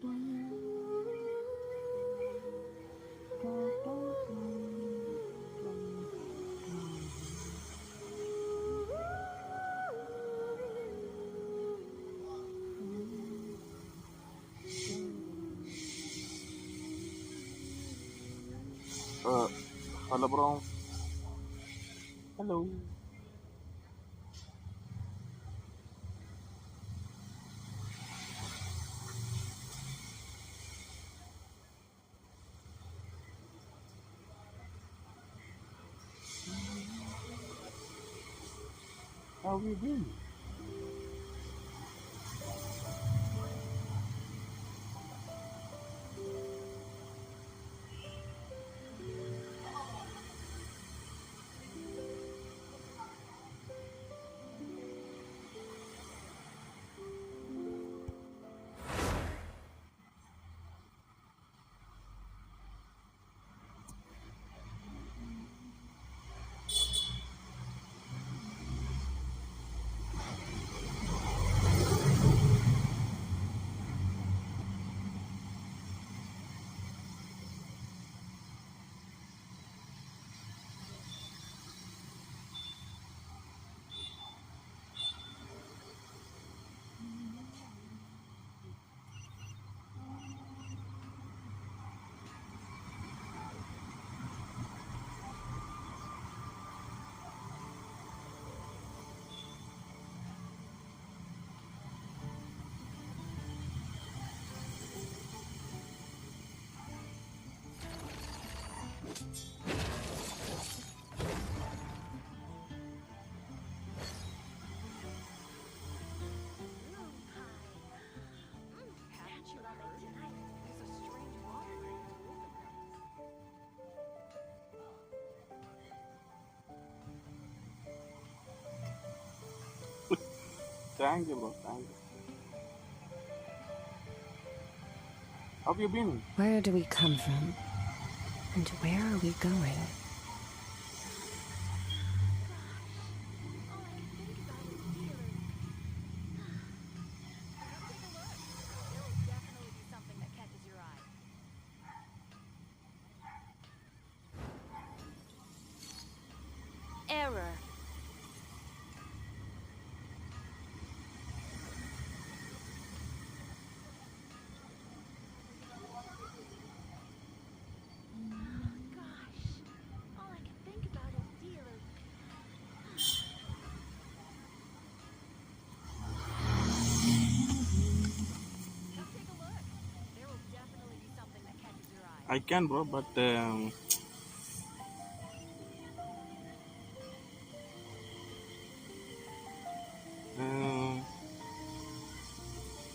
Hello, bro. Hello. How have you been? Thank you, bro. Thank you. How have you been? Where do we come from? And where are we going? Error. I can, bro, but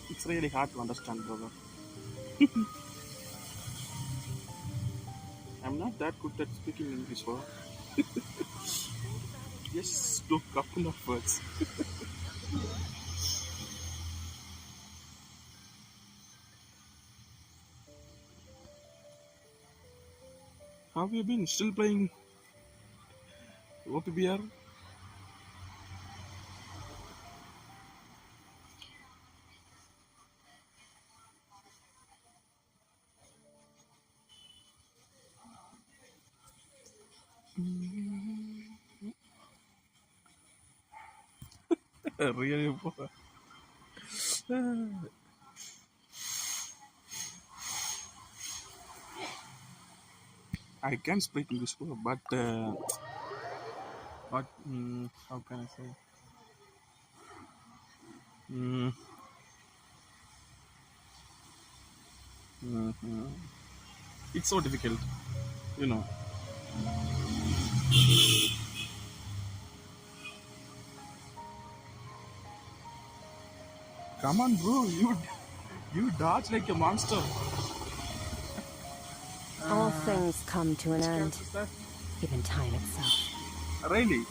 it's really hard to understand, brother. I'm not that good at speaking English, bro. Just do a couple of words. How have you been? Still playing OPBR? Really, bro. I can speak English, bro, but how can I say? Mm, mhm. It's so difficult, you know. Come on, bro. You dodge like a monster. All things come to an Which end, character is that? even time itself. Really?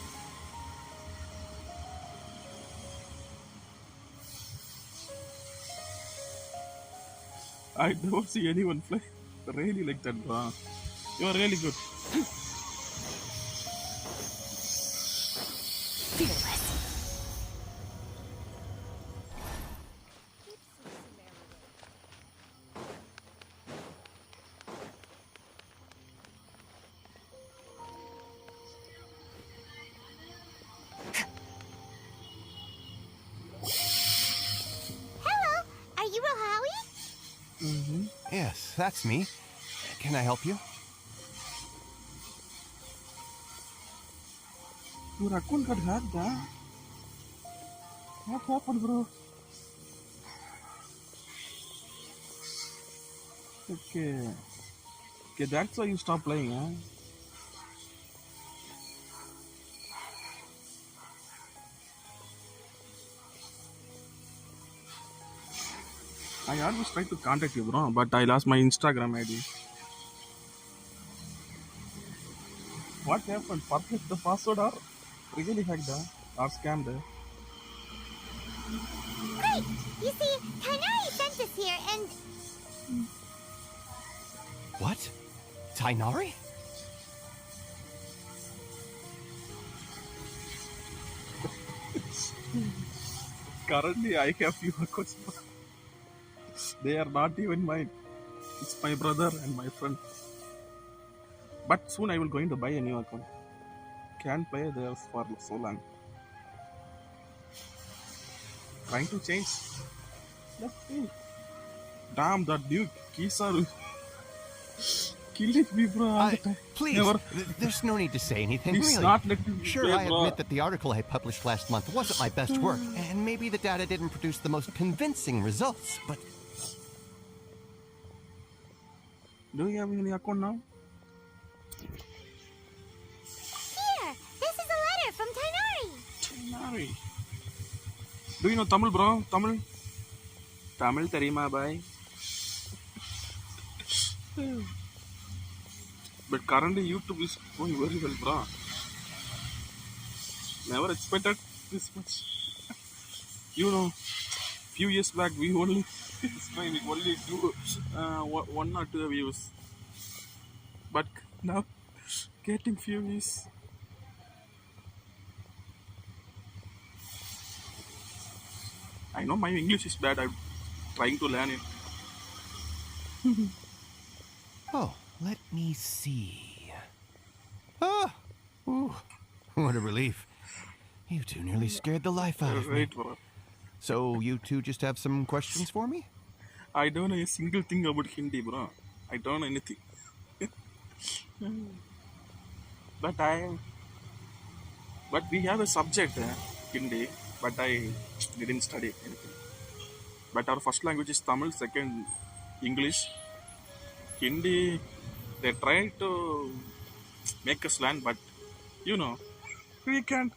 I don't see anyone play really like that, bro. You are really good. Fearless. that's me. Can I help you? Your account got hacked, huh? What happened, bro? Okay. Okay, that's why you stopped playing, huh? I always try to contact you, bro, but I lost my Instagram ID. What happened? Forget the password or really hacked, or scammed? Great! You see, Tanari sent us here and... What? Tainari? Currently, I have few accounts. They are not even mine. It's my brother and my friend. But soon I will going to buy a new account. Can't play there for so long. Trying to change. Let's see. Damn, that dude, Kisaru. Killing me, bro, all the time. Please, Never. there's no need to say anything, He's really. not letting me Sure, play, I bro. admit that the article I published last month wasn't my best work, and maybe the data didn't produce the most convincing results, but... Do you have any account now? Here! This is a letter from Tanari! Tanari. Do you know Tamil, bro? Tamil? Tamil terima, bye. But currently YouTube is going very well, bro. Never expected this much. You know, few years back we only do 1 or 2 views. But now getting few views. I know my English is bad. I'm trying to learn it. Oh, let me see. Oh, ooh, what a relief. You two nearly scared the life out of me. Right, bro. So you two just have some questions for me? I don't know a single thing about Hindi, bro. I don't know anything. But we have a subject, Hindi, but I didn't study anything. But our first language is Tamil, second English. Hindi, they try to make us learn, but you know, we can't.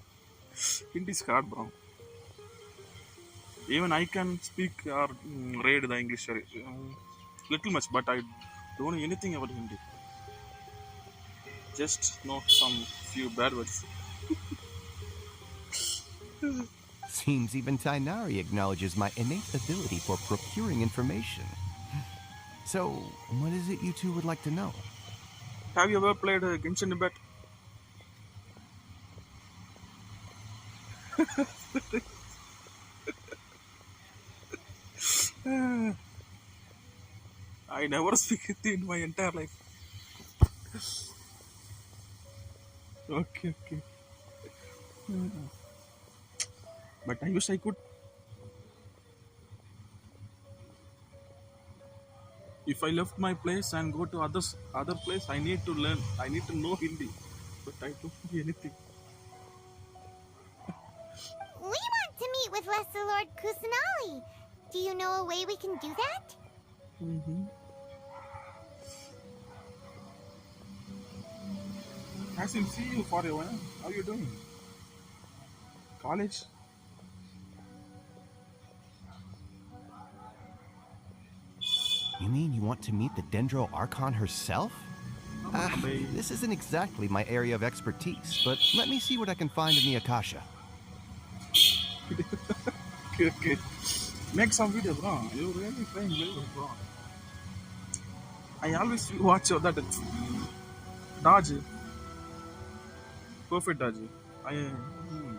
Hindi is hard, bro. Even I can speak or read the English little much, but I don't know anything about Hindi. Just know some few bad words. Seems even Tainari acknowledges my innate ability for procuring information. So, what is it you two would like to know? Have you ever played Genshin Impact? I never speak Hindi in my entire life. Okay. But I wish I could. If I left my place and go to other place, I need to learn. I need to know Hindi. But I don't know anything. We want to meet with Lesser Lord Kusanali. Do you know a way we can do that? Mm-hmm. I still see you for a while. How are you doing? College? You mean you want to meet the Dendro Archon herself? This isn't exactly my area of expertise, but let me see what I can find in the Akasha. Okay. Make some video, bro. You're really playing well, bro. I always watch that dodge. Perfect dodge.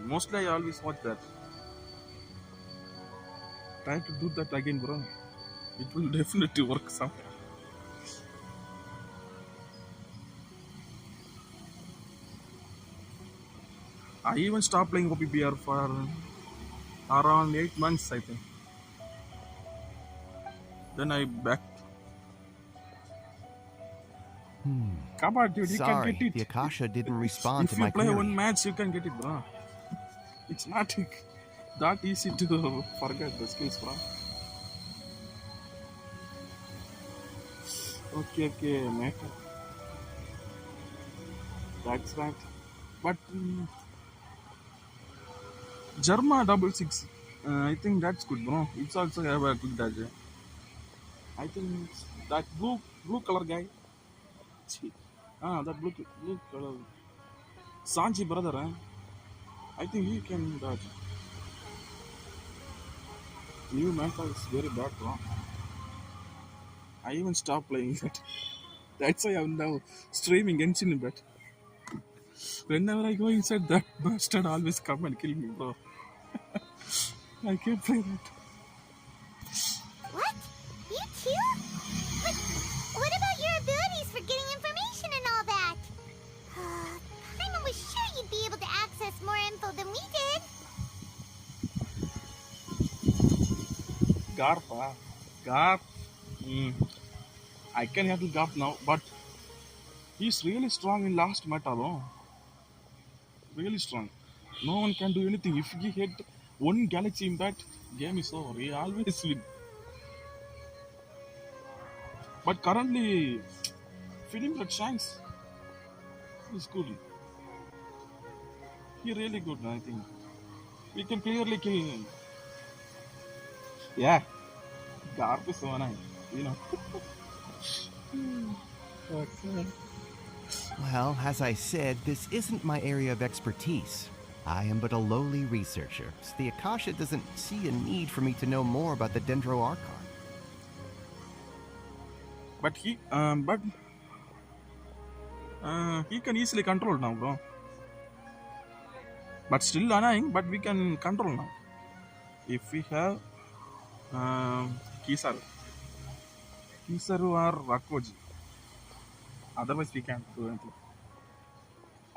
Mostly I always watch that. Try to do that again, bro. It will definitely work sometime. I even stopped playing OPBR for around 8 months, I think. Then I back. Come on, dude, you can Sorry, get it. the Akasha didn't respond If to you my play query. one match, you can get it, bro. It's not that easy to forget the skills, bro. Okay, mate. That's right. But Germa 66, I think that's good, bro. It's also have a good dodge. I think that blue color guy. Chhi. That blue color. Sanji brother, I think he can dodge. New meta is very bad, bro. I even stopped playing that. That's why I'm now streaming Genshin Impact. Whenever I go inside, that bastard always come and kill me, bro. I can't play that. What? You too? But what about your abilities for getting information and all that? Paimon was sure you'd be able to access more info than we did. Garp, Garp. I can handle Garp now, but he's really strong in last meta, though. Really strong. No one can do anything. If he hit one Galaxy Impact, game is over. He always win. But currently, feeling that chance is good. He really good, I think. We can clearly kill him. Yeah, Garp is so nice, you know. Okay. Well, as I said, this isn't my area of expertise. I am but a lowly researcher, so the Akasha doesn't see a need for me to know more about the Dendro Archon. But he can easily control now, bro. But still annoying, but we can control now. If we have Kisaru or Rakoji. Otherwise, we can't do anything.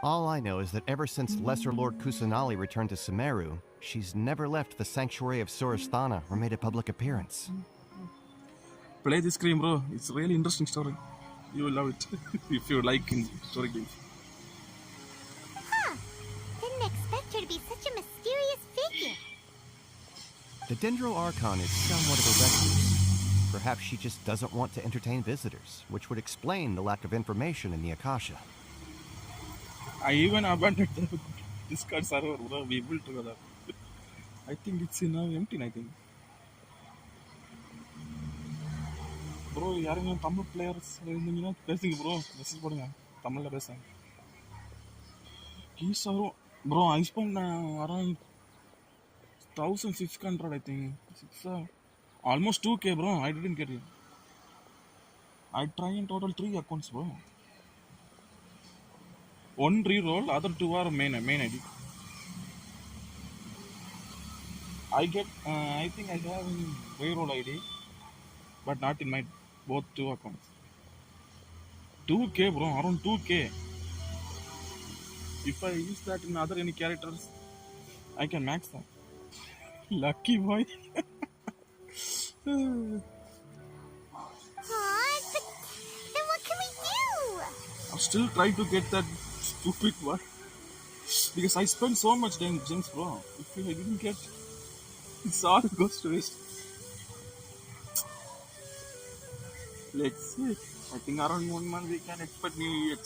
All I know is that ever since Lesser Lord Kusanali returned to Sumeru, she's never left the Sanctuary of Sorasthana or made a public appearance. Play this game, bro. It's a really interesting story. You will love it if you like in story games. Huh. Didn't expect her to be such a mysterious figure. The Dendro Archon is somewhat of a recluse. Perhaps she just doesn't want to entertain visitors, which would explain the lack of information in the Akasha. I even abandoned the Discord server, bro. We built together. I think it's now empty, I think. Bro, யாருங்க Tamil players இருந்தீங்கன்னா பேசுங்க bro. Message போடுங்க. தமிழ்ல பேசுங்க. Kisaru, bro, I spent around 1,600, I think. Almost 2K, bro. I didn't get it. I try in total 3 accounts, bro. One re-roll, other 2 are main ID. I get, I think I have re-roll ID, but not in my both 2 accounts. 2K, bro, around 2K. If I use that in other any characters, I can max that. Lucky boy. But then what can we do? I'm still trying to get that stupid one. Because I spent so much gems, bro. If I didn't get, it's all goes to waste. Let's see. I think around 1 month we can expect new EX.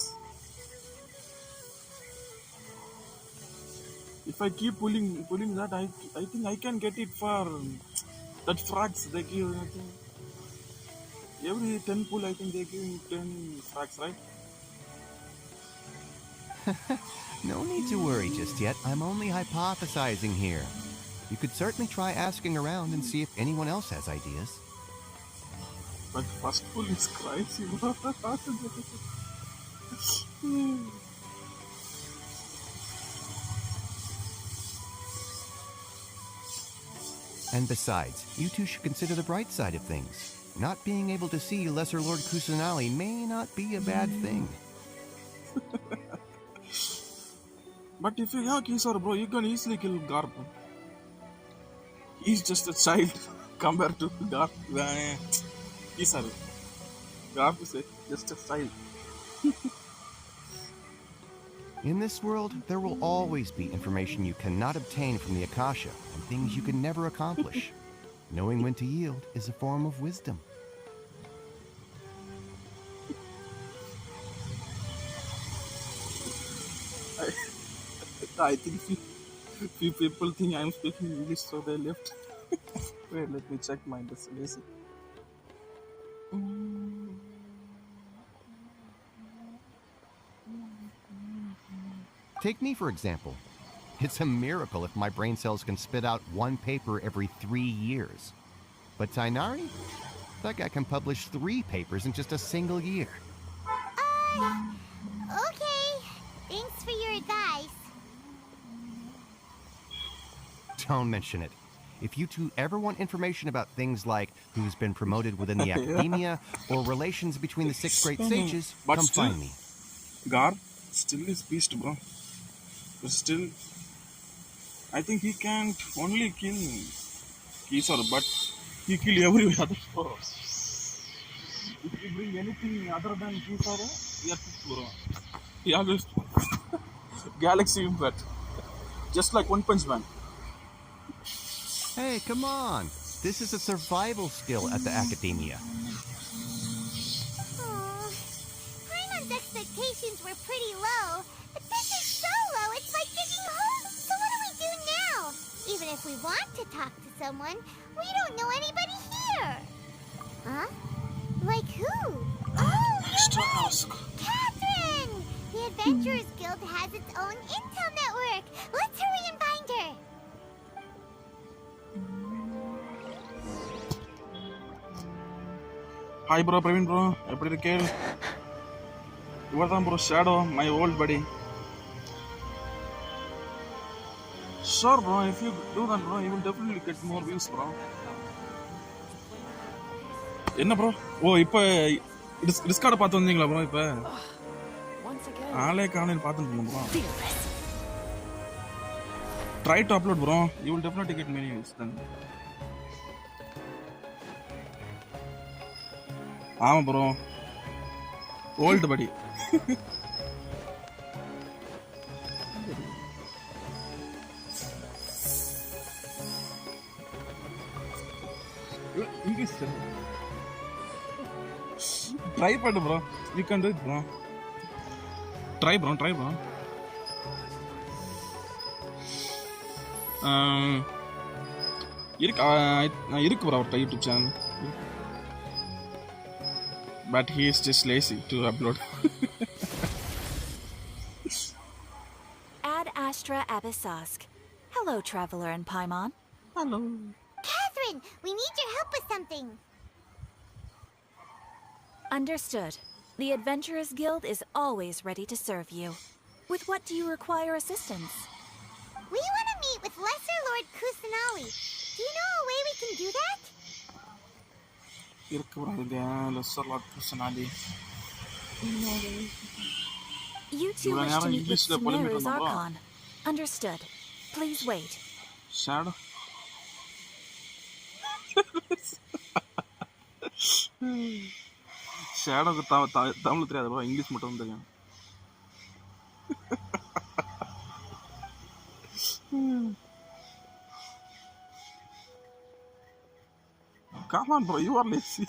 If I keep pulling that, I think I can get it for that frags they give. I think every 10 pull, I think they give 10 frags, right? No need to worry just yet. I'm only hypothesizing here. You could certainly try asking around and see if anyone else has ideas. But first pull is crazy, bro. And besides, you two should consider the bright side of things. Not being able to see Lesser Lord Kusanali may not be a bad thing. But if you have Kisaru, bro, you can easily kill Garp. He's just a child compared to Garp. Kisaru. Garp is just a child. In this world, there will always be information you cannot obtain from the Akasha and things you can never accomplish. Knowing when to yield is a form of wisdom. I think few people think I'm speaking English, so they left. Wait, let me check my destination. Take me, for example. It's a miracle if my brain cells can spit out one paper every 3 years. But Tainari? That guy can publish 3 papers in just a single year. Okay. Thanks for your advice. Don't mention it. If you two ever want information about things like who's been promoted within the academia or relations between the 6th grade sages, But come still, find me. Gar still is beast, bro. But still, I think he can't only kill Kisar, but he kill every other bro. If you bring anything other than Kisar, he has to bro. He always Galaxy Impact. Just like One Punch Man. Hey, come on. This is a survival skill at the academia. Paimon's expectations were pretty low, but this is so low, it's like digging holes. So what do we do now? Even if we want to talk to someone, we don't know anybody here. Huh? Like who? Oh, you're right. Catherine! The Adventurers Guild has its own intel network. Let's hurry and find her. Hi bro, Praveen bro. எப்படி இருக்கே? இவர்தான் bro Shadow, my old buddy. Sure bro, if you do that bro, you will definitely get more views bro. என்ன bro? ஓ இப்போ Discord பார்த்து வந்தீங்களா bro இப்போ? ஆளே காணேன்னு பார்த்துட்டு இருந்தேன் bro. Try to upload bro, you will definitely get many views then. ஆமா bro old படி இங்கிலீஷ் ட்ரை பண்ணு bro you can to it bro try bro இருக்கு ப்ரோ அவர்கிட்ட YouTube channel. But he is just lazy to upload. Ad Astra Abyssosque. Hello, Traveler and Paimon. Hello. Catherine, we need your help with something. Understood. The Adventurers Guild is always ready to serve you. With what do you require assistance? We want to meet with Lesser Lord Kusanali. Do you know a way we can do that? இருக்கு bro இங்க Lesser Lord Kusanali. You two wish to meet with Sumeru's Archon. Understood. Please wait. Shadow. ஷேடோக்கு தமிழ் தெரியாது bro, English மட்டும் தெரியும். Come on, bro. You are lazy.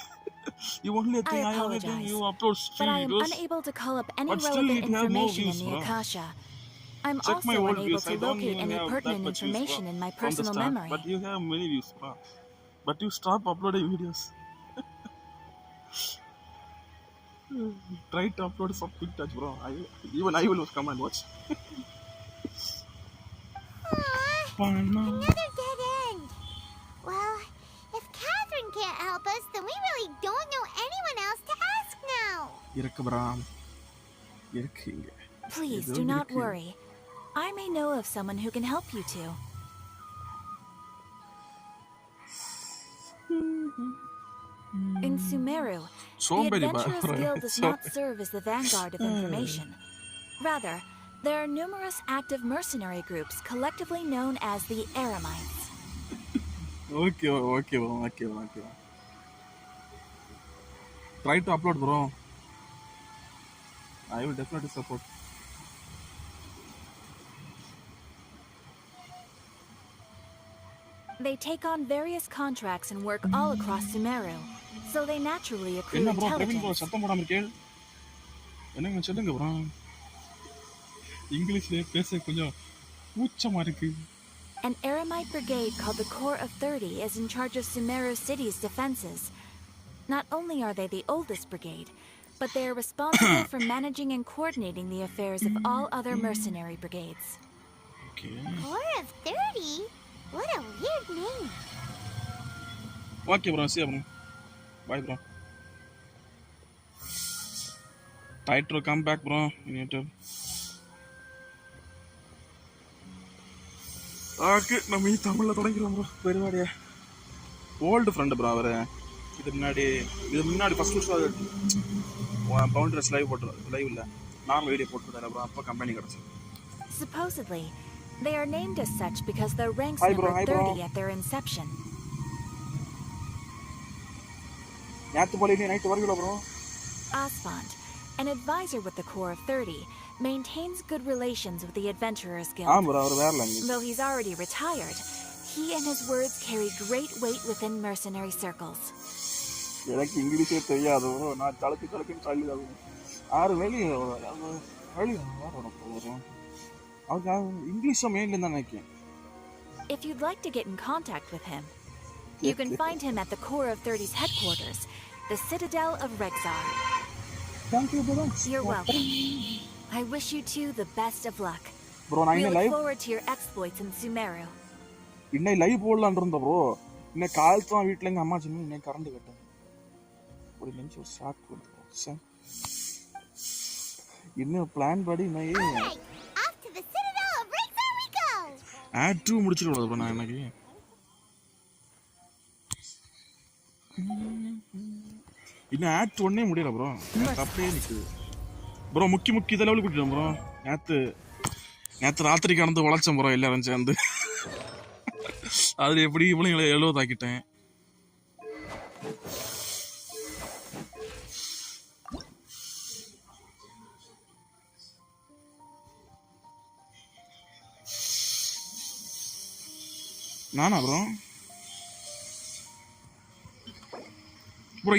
You only think I only think you upload but I am videos. unable to call up any But still relevant you have more information in views, the bro. Akasha. I'm Check my also old unable views. I to don't locate even any have that pertinent much views, information bro, in my from the personal start. memory. But you have many views, bro. But you stop uploading videos. Try to upload some quick touch, bro. Even I will come and watch. Another dead end. Well, if Catherine can't help us, then we really don't know anyone else to ask now. இருக்கு bro. இருக்கு இங்க. Please do not worry. I may know of someone who can help you two. In Sumeru, the Adventurers Guild does not serve as the vanguard of information. Rather, there are numerous active mercenary groups collectively known as the Eremites. Okay. Try to upload, bro. I will definitely support. They take on various contracts and work all across Sumeru, so they naturally accrue என்ன bro Praveen bro intelligence. சத்தம் போடாம இருக்கே? என்னங்க சொல்லுங்க bro. இங்கிலீஷ்ல பேச கொஞ்சம் கூச்சமா இருக்கு. An Eremite brigade called the Corps of 30 is in charge of Sumeru City's defenses. Not only are they the oldest brigade, but they are responsible for managing and coordinating the affairs of all other mercenary brigades. Okay. Corps of 30? What a weird name. Okay bro, see you bro. Bye bro. Try to come back bro. You need to. Okay நம்ம தமிழில் தொடங்கிறோம் bro பெருவாடியா. Old friend bro அவர். இது முன்னாடி first வருஷம் பவுண்டரஸ் live இல்லை normal video போட்டுருந்தாரு bro. அப்போ company கிடச்சி. Supposedly, they are named as such because their ranks Hi, bro. numbered 30 at their inception. நேற்று போல நைட்டு வரீங்களா bro? Asbin, an advisor with the Corps of 30, maintains good relations with the Adventurers Guild. bro, அவர் வேற language. Though he's already retired, he and his words carry great weight within mercenary circles. எனக்கு இங்கிலீஷே தெரியாது bro. நான் தலக்குன்னு சொல்லி ஆறு வெளியே வரும். அவங்க இங்கிலீஷும் மெயின்ல தான் நினைக்கிறேன். If you'd like to get in contact with him, you can find him at the Corps of 30's headquarters, the Citadel of Rexar. Thank you bro. You're welcome. I wish you two the best of luck. Bro, நான் We இன்னும் look live forward to your exploits in Sumeru. இன்னும் live போடலான்னு இருந்தேன் bro. இன்னும் காலத்தான் வீட்டில் எங்கள் அம்மா சொன்னேன் இன்னும் கரண்ட் கட்டேன். ஒரு நிமிஷம் ஸ்டார்ட் பண்ணுறோம். இன்னும் பிளான் படி இன்னும் ஆட் 2 முடிச்சிட்டு விடாது ப்ரோ. நான் எனக்கு இன்னும் ஆட் 1 முடியல ப்ரோ. அப்படியே நிற்குது ப்ரோ. முக்கி இதை லெவலுக்கு கூட்டிட்டோம் ப்ரோ. நேற்று ராத்திரி கடந்து உழைச்சேன் ப்ரோ எல்லாரும் சேர்ந்து. அது எப்படி இவளைங்களை 70 ஆக்கிட்டேன். நானா ப்ரோ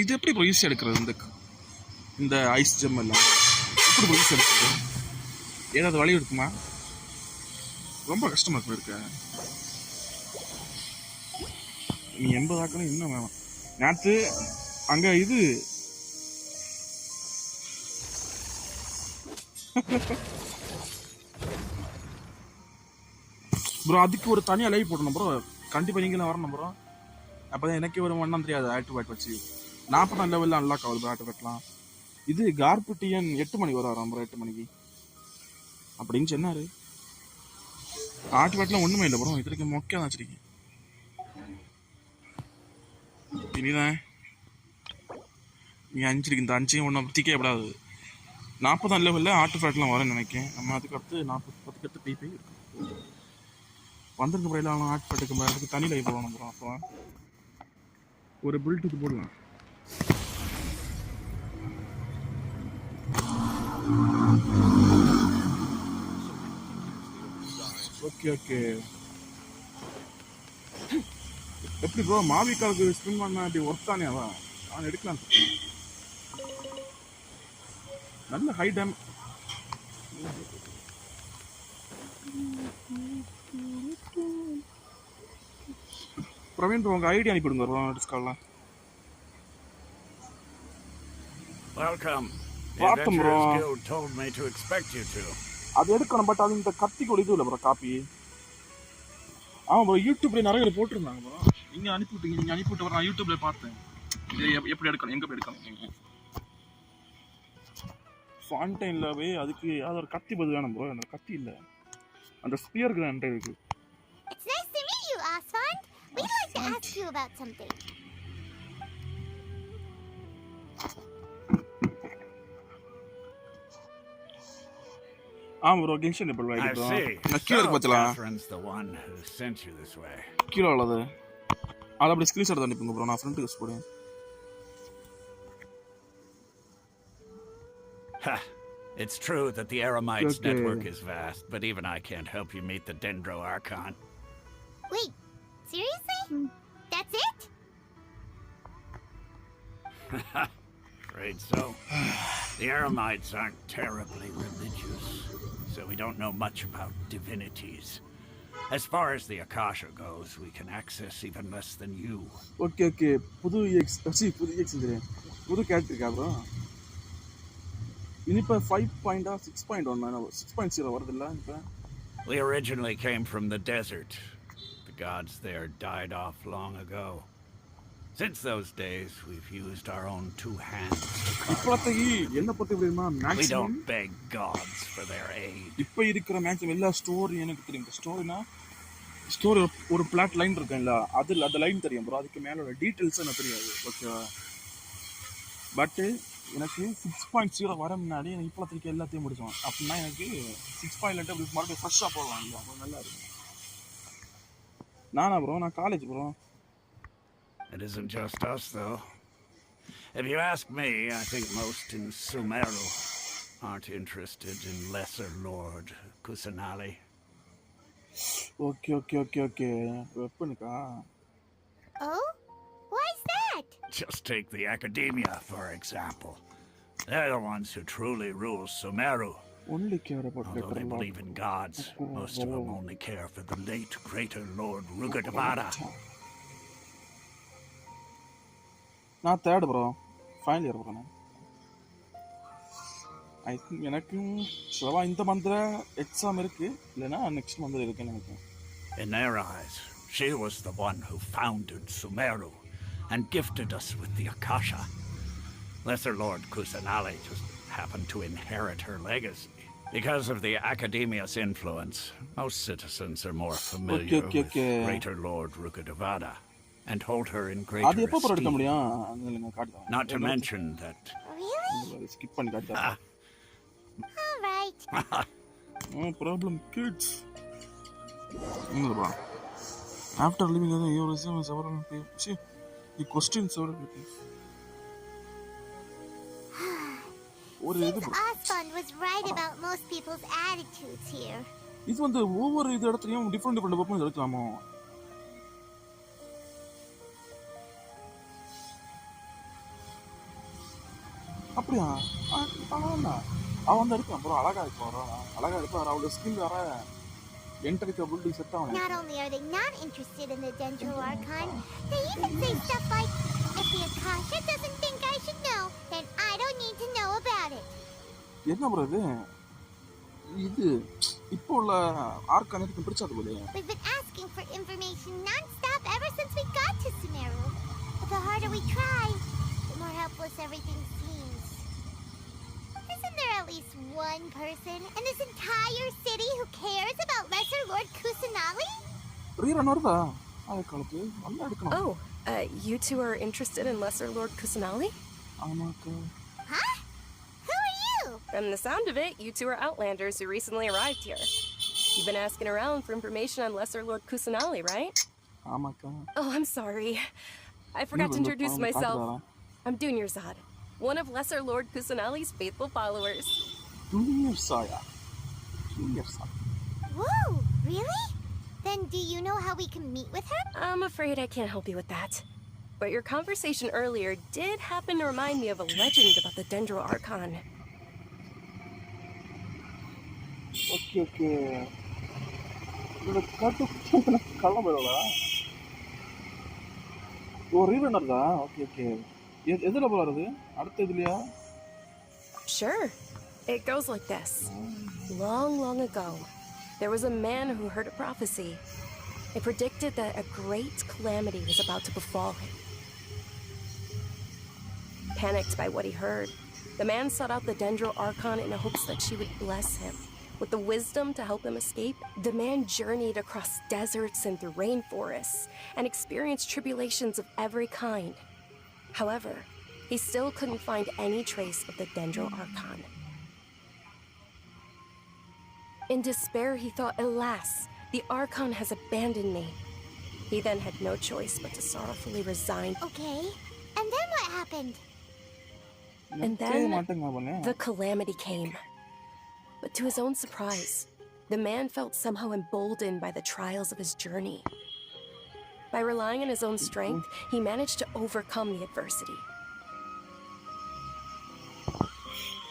இது எப்படி ப்ரோ ஈஸியாக எடுக்கிறது? இந்த ஐஸ் ஜெம் எல்லாம் எப்படி ப்ரோ ஈஸியாக எடுக்கிறது? ஏதாவது வழி இருக்குமா? ரொம்ப கஷ்டமாக இருக்கு. நீ 80 ஆக்கணும் இன்னும் வேணும். நேற்று அங்கே இது ப்ரோ அதுக்கு ஒரு தனியாக லைவ் போடணும் ப்ரோ. கண்டிப்பாக நீங்களும் வரணும் ப்ரோ. அப்போ தான் எனக்கு ஒரு ஒன்றும் தெரியாது. ஆக்டிவ் பேட் வச்சு 40 லெவலில் அன்லாக் ஆகுது ஆக்டிவ் பேட்லாம். இது கார்பிட்டியன் 8 மணிக்கு வரும் ப்ரோ. 8 மணிக்கு அப்படின்னு சொன்னார். ஆக்டிவ் பேட்லாம் ஒன்றுமே இல்லை ப்ரோ. இதுக்கு மொக்கையாக தான் வச்சிருக்கேன். இனிதான் நீ 5 இருக்கு. இந்த 5 ஒன்றும் பற்றிக்கே விடாது. 40 லெவலில் ஆக்டிவ் பேட்லாம் வரேன்னு நினைக்கிறேன். நம்ம அதுக்கு அடுத்து 40 அடுத்து PayPay இருக்கு. வந்திருக்க முறையில் ஆட் பண்ணிட்டு அதுக்கு தனி லைவ் போடணும் ப்ரோ. அப்போ ஒரு பில்ட்டுக்கு போடலாம். ஓகே எப்படி ப்ரோ மாவிக்காவுக்கு ஸ்பின் பண்ண அப்படி ஒர்க் தானே அவன் நான் எடுக்கலாம். நல்ல ஹை டேம். பிரவீன் ப்ரோ உங்க ஐடி அனுப்பிடுங்க bro டிஸ்கால்ல. Welcome. The Welcome, bro. Adventurers Guild told me to expect you to. அது எடுக்கணும். பட் அது இந்த கத்திக்கு ஒரு இது இல்லை ப்ரோ காப்பி. ஆமாம் ப்ரோ யூடியூப்ல நிறைய பேர் போட்டிருந்தாங்க ப்ரோ. நீங்கள் அனுப்பிவிட்டீங்க. நீங்கள் அனுப்பிவிட்டு வர நான் யூடியூப்ல பார்த்தேன். இது எப்படி எடுக்கணும் எங்கே போய் எடுக்கணும். ஃபான்டைன்லவே அதுக்கு அது ஒரு கத்தி பதில் வேணும் ப்ரோ. அந்த கத்தி இல்லை அந்த ஸ்பியர் கிராண்ட் இருக்கு. It's nice to meet you, Asbin. We'd like to ask you about something. Bro Genshin Impact I bro. see. நான் கீழே இருக்கு பார்த்தலாம். Catherine's the one who sent you this way. கீழே உள்ளது அது அப்படி ஸ்க்ரீன்ஷாட் அனுப்புங்க ப்ரோ. நான் ஃப்ரெண்டுக்கு யூஸ் போடுவேன். Ha! It's true that the Eremites Okay. network is vast, but even I can't help you meet the Dendro Archon. Wait, seriously? That's it? Afraid so. The Eremites aren't terribly religious, so we don't know much about divinities. As far as the Akasha goes, we can access even less than you. Okay. புது EX புது EX புது character bro. இனிப்ப 5.6.1 6.0 வருதுல்ல இப்ப. We originally came from the desert. The gods there died off long ago. Since those days, we've used our own two hands to carve. இப்போதைக்கு என்ன பத்தி தெரியுமா We maximum don't beg gods for their aid. இப்போ இருக்கிற maximum எல்லா story எனக்கு தெரியும். ஸ்டோரினா story ஒரு பிளாட் லைன் இருக்குல்ல அதில் அந்த லைன் தெரியும் ப்ரோ. அதுக்கு மேலே டீட்டெயில்ஸ் எனக்கு தெரியாது. ஓகேவா? பட்டு எனக்கு 6.0 வர முன்னாடி எனக்கு இப்போதைக்கு எல்லாத்தையும் முடிச்சோம். அப்படின்னா எனக்கு 6.0 அப்படி மறுபடியும் ஃப்ரெஷ்ஷாக போடலாம் இல்லையா? அப்போ நல்லா இருக்கும். நானா ப்ரோ? நான் college bro. It isn't just us, though. If you ask me, I think most in Sumeru aren't interested in Lesser Lord Kusanali. Okay வெப்பனுக்கா? Oh? Why's that? Just take the Academia, for example. They're the ones who truly rule Sumeru. Only care about Although they believe in gods, most of them only care for the late Greater Lord Rugadavada. நான் third bro. Final year bro. I think எனக்கு சிலவா இந்த மந்தில் exam இருக்கு, இல்லைன்னா next மந்தில் இருக்குன்னு நினைக்கிறேன். In their eyes, she was the one who founded Sumeru and gifted us with the Akasha. Lesser Lord Kusanali just happened to inherit her legacy. Because of the Academia's influence, most citizens are more familiar with Greater Lord Rugadavada and hold her in greater அது எப்போ bro எடுக்க esteem. முடியும்? காட்டுதான். Not to mention that... Really? Skip பண்ணி காட்டுதான். Alright. No problem, kids. என்னதுப்பா? After leaving your resume several people. See, the questions several people. Since Asbin was right about most people's attitudes here. இது வந்து ஒவ்வொரு இது இடத்துலயும் different weapons எடுக்கலாமோ? அப்படியா? அவன் வந்து எடுக்கலாம் ப்ரோ. அழகா இருப்பான். அவளோட ஸ்கில் வேற என்டருக்கு அபிலிட்டி செட் ஆகணும். Not only are they not interested in the Dendro Archon, they even say stuff like, if the Akasha doesn't think I should know, then I don't need to know about it. என்ன bro இது இப்போ உள்ள argon எதுக்கு பிடிச்சாது போல? We've been asking for information non-stop ever since we got to Sumeru. But the harder we try, the more helpless everything seems. Isn't there at least one person in this entire city who cares about Lesser Lord Kusanali? Rerun வருதா? அது காலத்து நல்லா எடுக்கணும். Oh, you two are interested in Lesser Lord Kusanali? ஆமாக்கா. Huh? Who are you? From the sound of it, you two are Outlanders who recently arrived here. You've been asking around for information on Lesser Lord Kusanali, right? ஆமாக்கா. Oh, I'm sorry. I forgot to introduce myself. I'm Dunyarzad, one of Lesser Lord Kusanali's faithful followers. Junior-saya. Whoa, really? Then do you know how we can meet with her? I'm afraid I can't help you with that. But your conversation earlier did happen to remind me of a legend about the Dendro Archon. Okay. இது கட்டு கள்ளமேடா. ஓ ரீரனர் தான். Okay. எதுல போறது? அடுத்த இதுலயா? Sure. It goes like this. Long ago, there was a man who heard a prophecy. It predicted that a great calamity was about to befall him. Panicked by what he heard, the man sought out the Dendro Archon in the hopes that she would bless him. With the wisdom to help him escape, the man journeyed across deserts and through rainforests and experienced tribulations of every kind. However, he still couldn't find any trace of the Dendro Archon. In despair, he thought, alas, the Archon has abandoned me. He then had no choice but to sorrowfully resign. Okay, and then what happened? And then the calamity came. But to his own surprise, the man felt somehow emboldened by the trials of his journey. By relying on his own strength, he managed to overcome the adversity.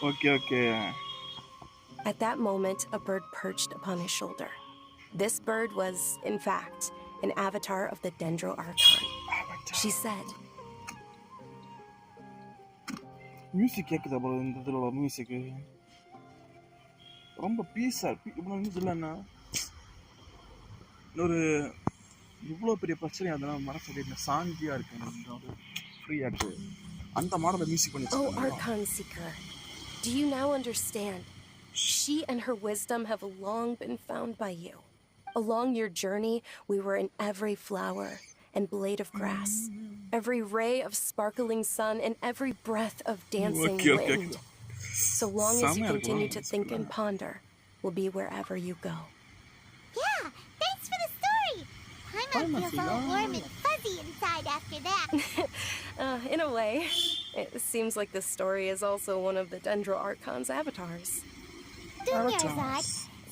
Okay. At that moment, a bird perched upon his shoulder. This bird was, in fact, an avatar of the Dendro Archon. She said, Music கேக்குதா bro இந்த இதுல music ரொம்ப பீஸா இவ்வளவு news இல்லைன்னா ஒரு இவ்வளோ பெரிய பிரச்சனை அதெல்லாம் மனசு சாந்தியா இருக்கு ஃப்ரீயா இருக்கு அந்த மாடல மியூசிக் பண்ணி "Oh, Archon Seeker, do you now understand? She and her wisdom have long been found by you. Along your journey, we were in every flower and blade of grass, every ray of sparkling sun, and every breath of dancing wind. So long as you continue to think and ponder, we'll be wherever you go." Yeah, thanks for the story. Paimon feels all warm and fuzzy inside after that. In a way, it seems like this story is also one of the Dendro Archon's avatars. Dunyarzad,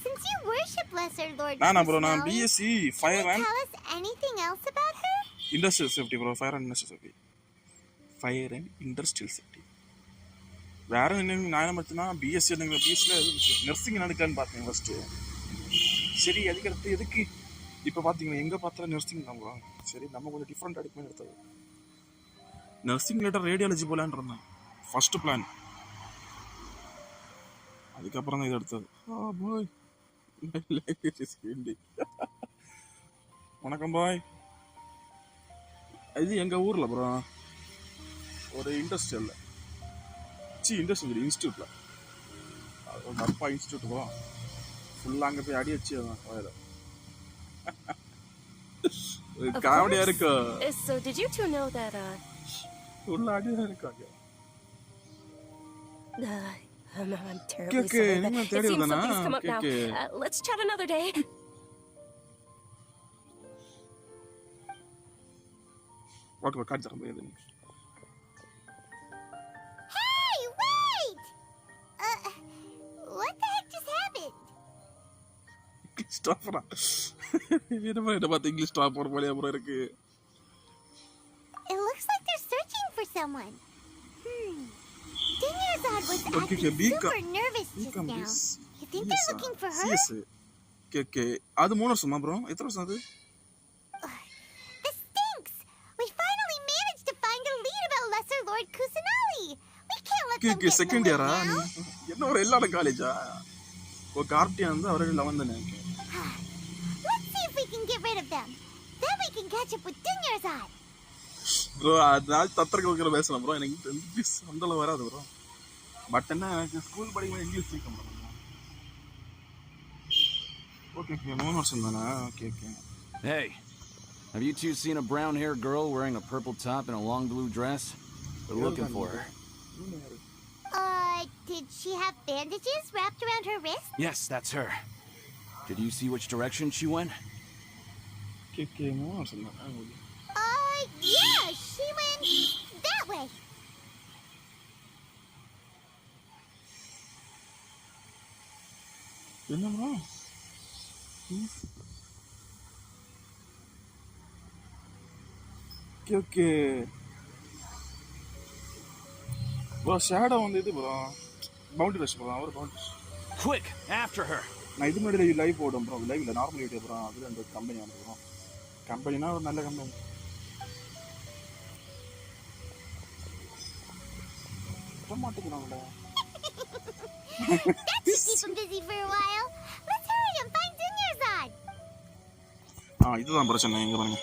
since you worship Lesser Lord நான் Kusanali, BSc Fire can and you tell us anything else about her? Industrial Safety bro, Fire and Industrial Safety. Fire and Industrial Safety. வேற என்ன மட்டும்னா BSc பிஎஸ்சியில் nursing நடக்கலான்னு பார்த்தேன் first. சரி அதுக்கடுத்து எதுக்கு இப்போ பார்த்தீங்கன்னா எங்கே பார்த்தாலும் நர்சிங் நம்ம சரி நம்ம கொஞ்சம் டிஃப்ரெண்ட் அடிக்கணும் எடுத்தது நர்சிங் லேட்டர் ரேடியாலஜி போலான்னு இருந்தேன் ஃபஸ்ட்டு பிளான். அதுக்கப்புறம் தான் இது எடுத்தது. வணக்கம் பாய். இது எங்கள் ஊரில் ப்ரோ ஒரு இண்டஸ்ட்ரியலில் இண்டஸ்ட்ரியல் இன்ஸ்டியூட்டில் ஒரு அப்பா இன்ஸ்டியூட் போ ஃபுல்லாக அங்கே போய் அடி வச்சு காமெடியாக இருக்கு. So did you two know that, ஃபுல்லாக அடியாக இருக்காங்க. I'm terribly sorry, but it seems something's come up now. Okay. Let's chat another day. Okay காட்டு தரேன் போய் எதுன்னு. Hey, wait! What the heck just happened? English டாப்பரா என்ன பார்த்து இங்கிலீஷ் டாப்பர் போலே அப்புறம் இருக்கு. It looks like they're searching for someone. Dunyarzad was acting super nervous just now. You think they're looking for her? Okay. அது 3 வருஷமா bro? எத்தனை வருஷம் அது? This stinks! We finally managed to find a lead about Lesser Lord Kusanali. We can't let them get second away இயரா? now. என்ன ஒரு எல்லாட காலேஜா? ஓ கார்த்தியா வந்து அவரே 11 தானே. Let's see if we can get rid of them. Then we can catch up with Dunyarzad. Bro அதனால தத்திரக்கு பேசலாம் bro. எனக்கு இங்கிலீஷ் அந்தளவு வராது ப்ரோ. பட் என்ன எனக்கு ஸ்கூல் படிக்கும்போது இங்கிலீஷ் சீக்கிரம் ப்ரோ. ஓகே 3 வருஷம் தானே. Okay. Hey, have you two seen a brown-haired girl wearing a purple top and a long blue dress? We're looking for her. Did she have bandages wrapped around her wrist? Yes, that's her. Did you see which direction she went? Okay 3 வருஷம் தானே. Yeah, she went that way. என்ன bro? Okay bro shadow வந்து இது bro boundary rush bro. அவர் boundary Quick, after her. நான் இது முன்னாடி live போடும் bro. Live இல்லை நார்மல் வீடியோ ப்ரோ. அது அந்த கம்பெனி வந்து ப்ரோ. கம்பெனினா ஒரு நல்ல கம்பெனி. மாட்டேங்கிறாங்களே. That should keep him busy for a while. Let's hurry and find Dunyarzad. இதுதான் பிரச்சனை. இங்க பாருங்க.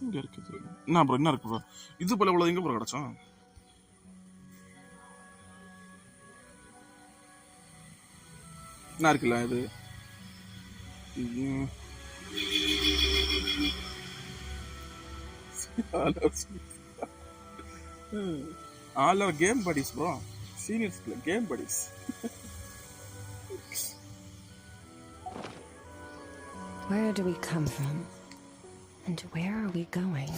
இங்க இருக்குது. என்ன ப்ரோ என்ன இருக்கு ப்ரோ? இது போல இவ்வளவு எங்க ப்ரோ கிடைச்சோம்? என்ன இருக்குல்ல இது? all our game buddies bro. Seniors game buddies. Where do we come from? And where are we going?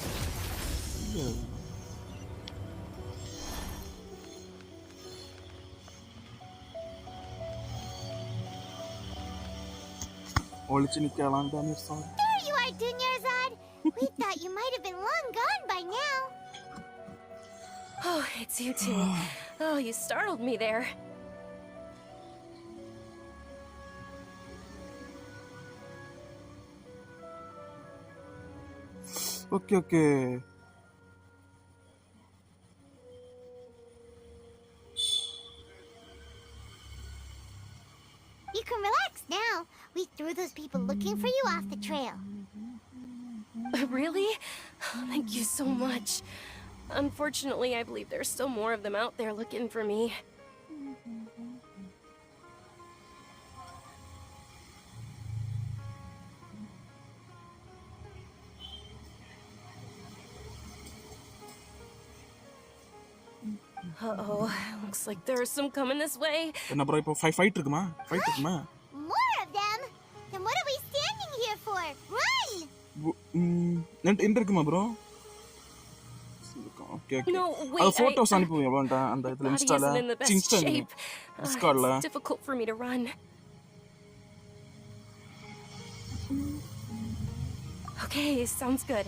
ഒളിച്ചു നിൽക്കാനാണ് ഡാനിയർ sir. There you are, Dunyarzad. We thought you might have been long gone by now. Oh, it's you two. Oh, you startled me there. Okay. You can relax now. We threw those people looking for you off the trail. Really? Thank you so much. Unfortunately, I believe there's still more of them out there looking for me. Uh-oh, looks like there's some coming this way. என்ன bro இப்போ fight இருக்குமா? More of them? Then what are we standing here for? Run! என்ன இருக்குமா bro? Okay. No, wait. அது photos அனுப்புவியா வேண்டா அந்த இதுல இன்ஸ்டால. Discordல. It's difficult for me to run. Okay, sounds good.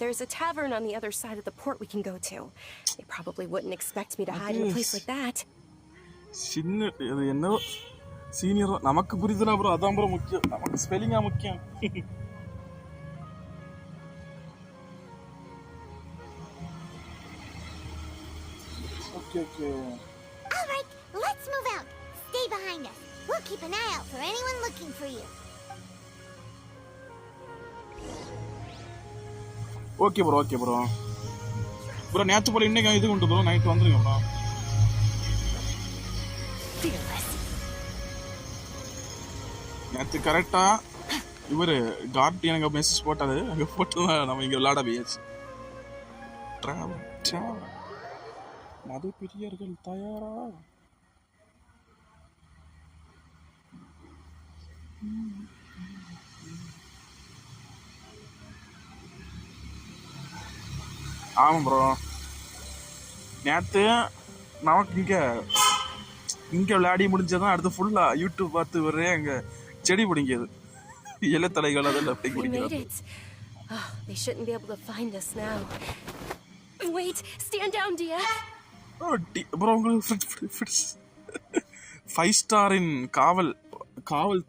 There's a tavern on the other side of the port we can go to. They probably wouldn't expect me to hide in a place like that. சின்ன இது என்ன senior நமக்கு புரியுதுனா bro அதான் bro முக்கியம். நமக்கு ஸ்பெல்லிங்கா முக்கியம். Okay. All right, let's move out. Stay behind us. We'll keep an eye out for anyone looking for you. Okay bro. Bro, நேத்து போல இன்னைக்கு இது கொண்டு bro நைட் வந்துருங்க bro. Fearless. நேத்து கரெக்ட்டா இவரு கார்ட் எனக்கு மெசேஜ் போட்டாரு. அங்க போட்டா நம்ம இங்க விளையாட போயாச்சு. டிராவல். மது பிரியர்கள் தயாரா? ஆமா ப்ரோ நேத்து நமக்கு இங்க விளையாடி முடிஞ்சதான் அடுத்து ஃபுல்லா யூடியூப் பார்த்து ஒரே அங்க செடி பிடிங்கியது இலத்தலைகள் அதெல்லாம் அப்படி பிடிக்கிறது. Oh, they shouldn't be able to find us now. Wait, stand down, Dia. Bro உங்களுக்கு 5 ஸ்டாரின் காவல்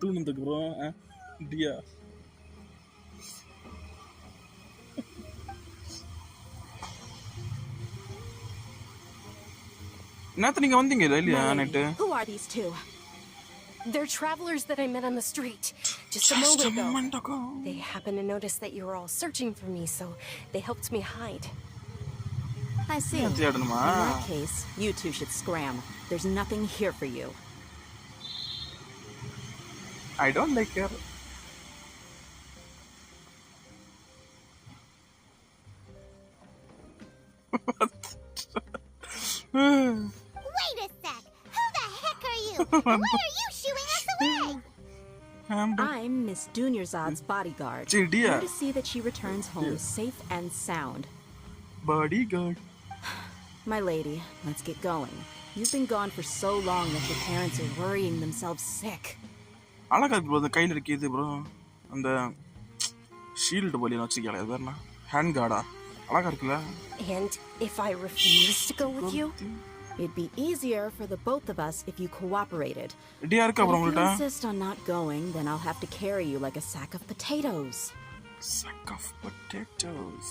தூணுது ப்ரோ. டியா நேத்து நீங்க வந்தீங்க இல்லையா night? Who are these two? They're travelers that I met on the street just a moment ago. They happened to notice that you were all searching for me, so they helped me hide. I see. In that case, you two should scram. There's nothing here for you. I don't like her. Wait a sec! Who the heck are you? And why are you shooing us away? I'm Miss Dunyarzad's bodyguard. Here to see that she returns home safe and sound. Bodyguard. My lady, let's get going. You've been gone for so long that your parents are worrying themselves sick. அழகா இருக்கு bro. அந்த கையில இருக்குது bro அந்த shield போல வச்சிருக்காங்க. அது வேறனா hand கார்டா அழகா இருக்குல்ல. And if I refuse to go with you, it'd be easier for the both of us if you cooperated. ரெடியா இருக்கா ப்ரோ If உங்கள்ட்ட? you insist on not going, then I'll have to carry you like a sack of potatoes. Sack of potatoes.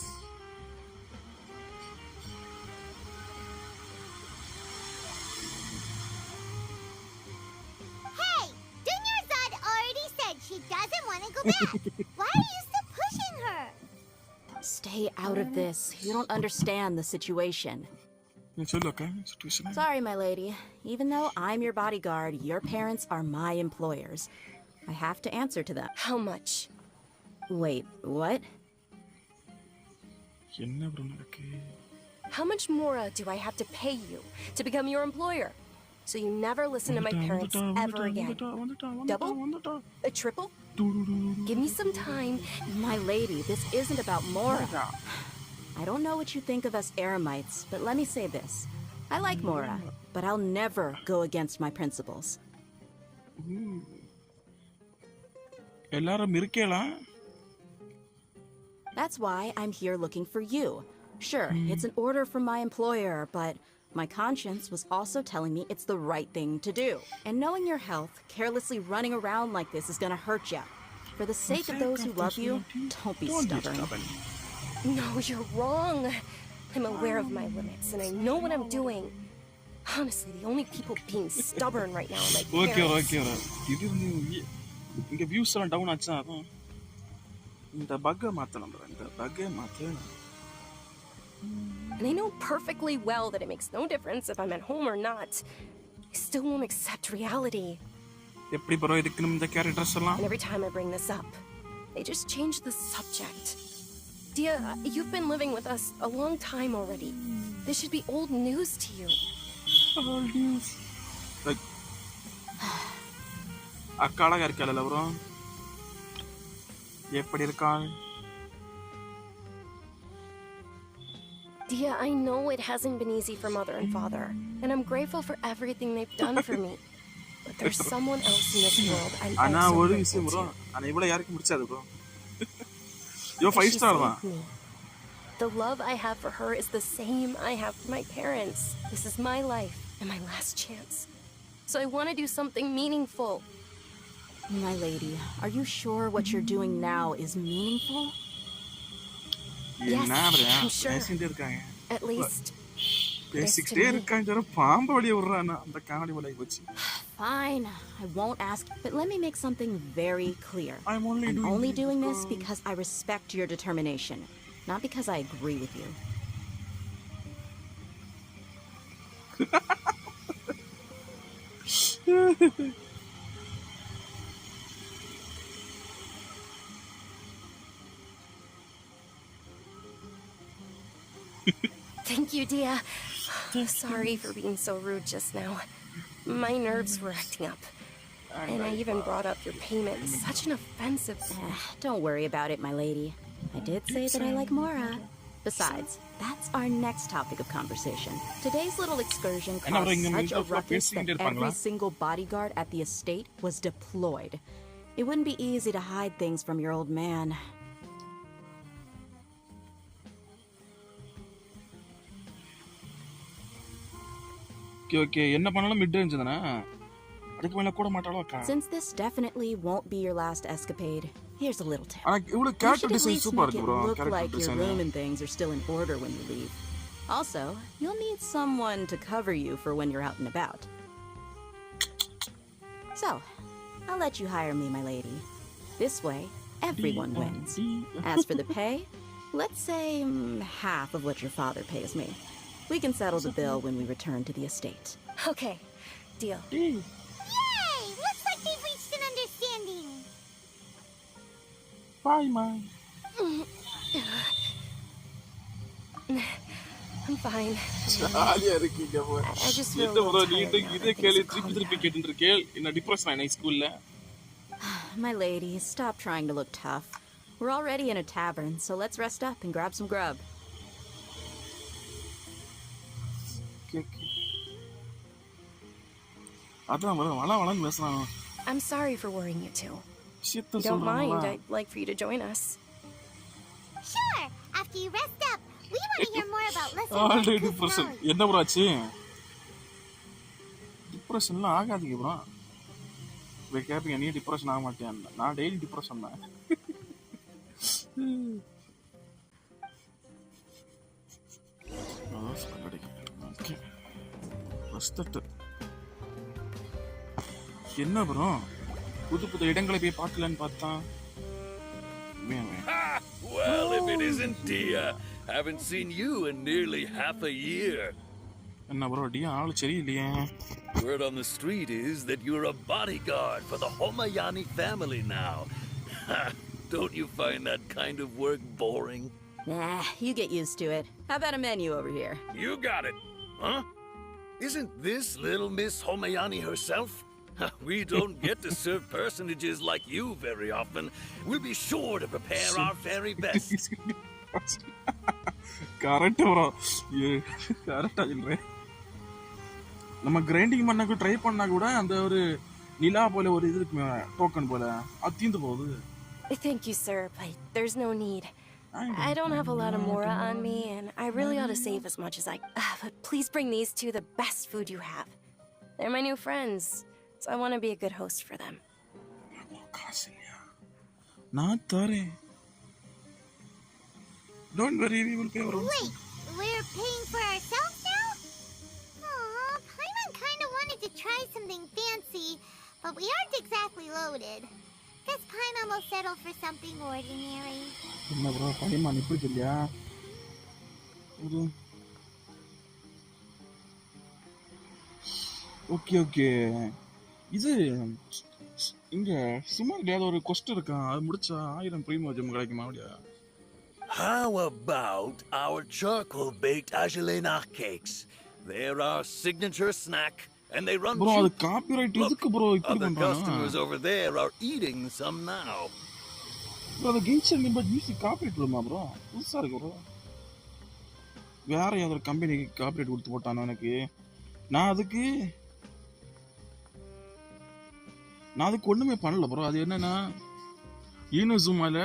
She doesn't want to go back. Why are you still pushing her? Stay out of this. You don't understand the situation. Sorry, my lady. Even though I'm your bodyguard, your parents are my employers. I have to answer to them. How much? Wait, what? How much more do I have to pay you to become your employer? So you never listen to my parents ever again. Double? A triple? Give me some time. My lady, this isn't about Mora. I don't know what you think of us Eremites, but let me say this. I like Mora, but I'll never go against my principles. எல்லாரும் இருக்கேளா? That's why I'm here looking for you. Sure, it's an order from my employer, but my conscience was also telling me it's the right thing to do. And knowing your health, carelessly running around like this is gonna hurt you. For the sake of those who love you, don't be stubborn. No, you're wrong. I'm aware of my limits, and I know what I'm doing. Honestly, the only people being stubborn right now are my parents. இது இங்க views எல்லாம் down ஆச்சா? அதான் இந்த பக்கை மாத்தணும். இந்த பக்கை மாத்தணும். And I know perfectly well that it makes no difference if I'm at home or not. I still won't accept reality. எப்படி ப்ரோ இதுக்கு இந்த கேரக்டர்ஸ் எல்லாம்? And every time I bring this up, they just change the subject. Dia, you've been living with us a long time already. This should be old news to you. Old news. Like அக்காளா இருக்கல bro. எப்படி இருக்காள்? Dia, I know it hasn't been easy for mother and father, and I'm grateful for everything they've done for me. But there's someone else in this world I'm ana also oru grateful விஷயம் bro. to. ana இவ்வளவு யாருக்கு முடிச்சது bro? Yo 5 She star da. saved me. The love I have for her is the same I have for my parents. This is my life and my last chance. So I want to do something meaningful. My lady, are you sure what you're doing now is meaningful? Yes, என்ன bro? I'm sure. பேசிட்டே இருக்காங்க. At least பேசிட்டே இருக்காங்க. ஜர பாம்பு வழிய விடுறானா அந்த காணடி வலை வச்சு. Fine, I won't ask, but let me make something very clear. I'm only doing this because I respect your determination, not because I agree with you. thank you, Dia. Sorry for being so rude just now. My nerves were acting up. And I even brought up your payment. Such an offensive... Don't worry about it, my lady. I did say that I like Mora. Besides, that's our next topic of conversation. Today's little excursion caused such a ruckus that every single bodyguard at the estate was deployed. It wouldn't be easy to hide things from your old man. Okay, என்ன பண்ணாலும் mid range தானே. அதுக்கு மேல கூட மாட்டாளோ அக்கா. Since this definitely won't be your last escapade, here's a little tip. இவ்வளவு You character should at design least super make இருக்கு it bro. look Character like your design. room and things are still in order when you leave. Also, you'll need someone to cover you for when you're out and about. So, I'll let you hire me, my lady. This way, everyone wins. As for the pay, let's say half of what your father pays me. We can settle the bill when we return to the estate. Okay, deal. Yay! Looks like they've reached an understanding. Bye, man. I'm fine. ஜாலியா இருக்கீங்க bro. I just feel இந்த a bro little நீ tired now. இத கேளு திருப்பி கேட்டுட்டு இருக்கே. என்ன டிப்ரஷன் ஆயினே ஸ்கூல்ல. My lady, stop trying to look tough. We're already in a tavern, so let's rest up and grab some grub. அதான் bro வளன்னு பேசுறான். I'm sorry for worrying you too. Shit You don't mind, I'd like for you to join us. Sure, after you rest up, we want to hear more about lesser already depression. என்ன bro ஆச்சு? டிப்ரஷன்லாம் ஆகாதீங்க bro. வே கேப்பீங்க நீ depression ஆக மாட்டேன். நான் daily depression தான். Okay. First என்ன bro? புது இடங்களை போய் பார்க்கலன்னு பார்த்தா Well, if it isn't Dia, haven't seen you in nearly half a year. என்ன bro டியா ஆளு சரியில்லையே. Word on the street is that you're a bodyguard for the Homayani family now. Don't you find that kind of work boring? Nah, you get used to it. How about a menu over here? You got it. Huh? Isn't this little Miss Homayani herself? We don't get to serve personages like you very often. We'll be sure to prepare our very best. Correct, bro. Correct. நம்ம grinding பண்ணக்கு try பண்ணா கூட அந்த ஒரு நிலா போல ஒரு இது இருக்குமே token போல அது தீந்து போகுது. Thank you, sir, but there's no need. I don't have a lot of mora on me, and I really ought to save as much as I... but please bring these two the best food you have. They're my new friends, so I want to be a good host for them. Not sorry. Don't worry, we will pay our own. Wait, we're paying for ourselves now? Aw, Paimon kinda wanted to try something fancy, but we aren't exactly loaded. Guess Paimon will settle for something ordinary. என்ன bro, Paimon இப்படி சொல்லியா? Okay. இது இங்க சுமார் ஒரு கொஸ்ட் இருக்கான். அது முடிச்சா 1000 பிரீமியம் ஜெம் கிடைக்குமா அப்படியே? How about our charcoal-baked agelena cakes? They're our signature snack, and they run bro, cheap. அது காப்பிரைட் எதுக்கு bro இப்படி Other பண்றாங்க? customers over there are eating some now. bro, the Genshin Impact music copyright வருமா bro? புதுசா இருக்கு bro. வேற ஏதோ company copyright கொடுத்து போட்டானோ எனக்கு. நான் அதுக்கு ஒண்ணுமே பண்ணல bro. அது என்னன்னா ஈனோ ஜூமால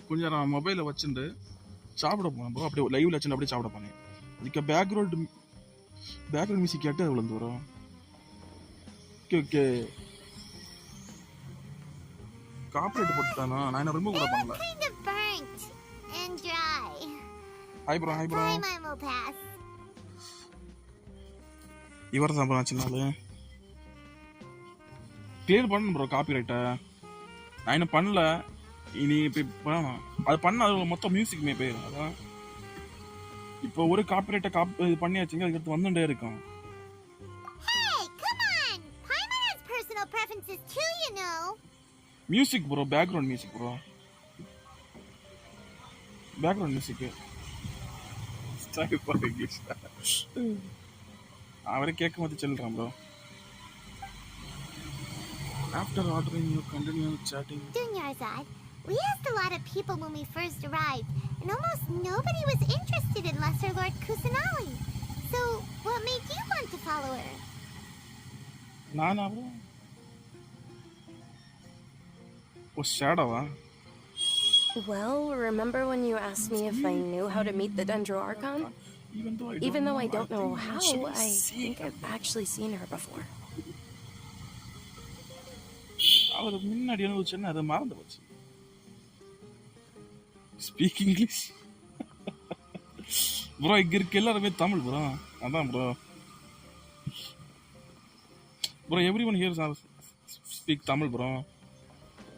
கொஞ்சம் நான் மொபைலை வச்சுட்டு சாப்பிட போனேன் ப்ரோ. அப்படியே லைவ்ல வச்சுட்டு அப்படியே சாப்பிட போனேன். அதுக்கு பேக்ரவுண்ட் மியூசிக் கேட்டு அது விழுந்து வரும். ஓகே காப்பிரைட் போட்டுட்டானா? நான் என்ன ரிமூவ் கூட பண்ணல. Kind of burnt and dry. Hi bro. Paimon will pass. இவர் தான் ப்ரோ சின்னால கிளியர் பண்ணணும் ப்ரோ காப்பிரைட்டை. நான் என்ன பண்ணல. இனி இப்போ பண்ணணும். அது பண்ண அது மொத்தம் மியூசிக்குமே போயிடும். அதான் இப்போ ஒரு காப்பிரைட்டை இது பண்ணியாச்சுங்க. அதுக்கு வந்துட்டே இருக்கும். Hey, come on! Paimon has personal preferences too, you know. Music bro, background music bro. Background music அவரே கேட்கும் போது சொல்றான் bro. After ordering, you continue chatting. Dunyarzad, we asked a lot of people when we first arrived, and almost nobody was interested in Lesser Lord Kusanali. So, what made you want to follow her? Nana, bro. Oh, shadow, huh? Well, remember when you asked me if I knew how to meet the Dendro Archon? Even though I don't know how, I think I've actually seen her before. அவர் முன்னாடி என்ன சொன்னா அதை மறந்து போச்சு. Speak English bro. இங்க இருக்க எல்லாருமே Tamil bro. அதான் bro. everyone here speak Tamil bro.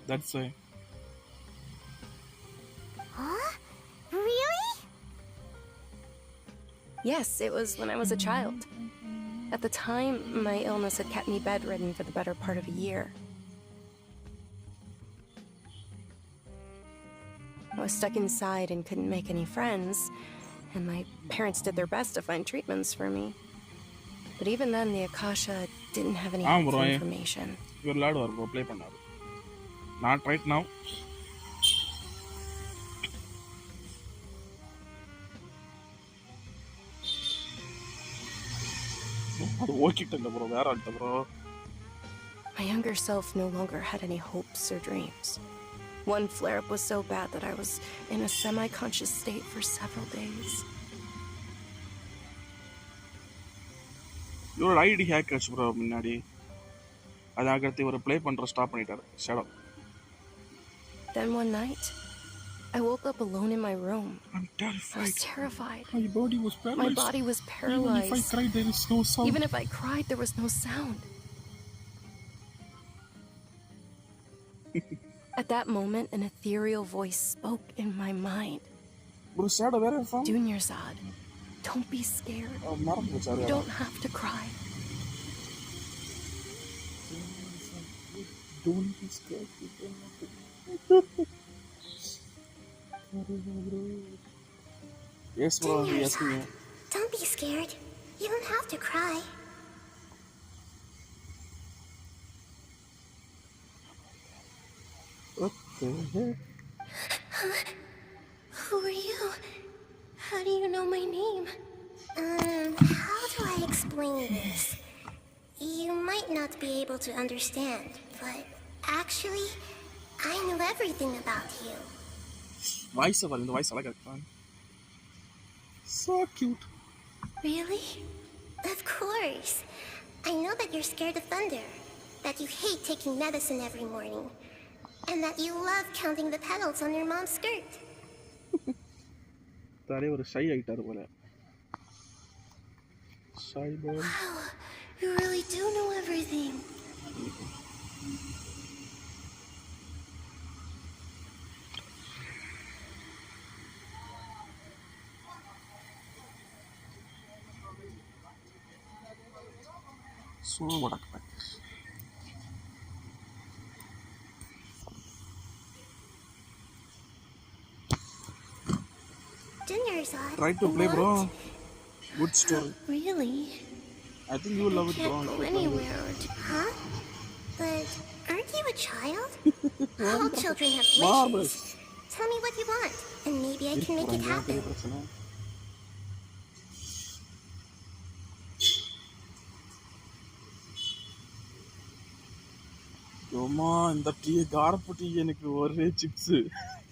That's why. Huh? Really? Yes, it was when I was a child. At the time, my illness had kept me bedridden for the better part of a year. I was stuck inside and couldn't make any friends, and my parents did their best to find treatments for me. But even then, the Akasha didn't have any information. You're allowed to go play pannaru. Not right now. My younger self no longer had any hopes or dreams. One flare-up was so bad that I was in a semi-conscious state for several days. Your ID hackers bro முன்னாடி அதாகத்தி ஒரு play பண்ற stop பண்ணிட்டாரு shut. Then one night I woke up alone in my room. I'm terrified. I was terrified. My body was paralyzed. My body was paralyzed. Even if I cried, there is no sound. Even if I cried, there was no sound. At that moment, an ethereal voice spoke in my mind. Dunyarzad, don't be scared. You don't have to cry. Don't be scared. Yes, bro. Yes, Dinner's up. Don't be scared. You don't have to cry. What the heck? Who are you? How do you know my name? How do I explain this? You might not be able to understand, but actually, I know everything about you. Voice over in the voice, I like it. So cute. Really? Of course. I know that you're scared of thunder, that you hate taking medicine every morning, and that you love counting the petals on your mom's skirt. That was a shy actor. Shy boy. Wow, you really do know everything. So what? Dinner's up. Try to play, What? bro. Good story. Really? I think you will love it, bro. Can't go anywhere. Huh? But aren't you a child? All children have wishes. Tell me what you want, and maybe I can make it happen. Yoma, in the tree, garputi, and a chips.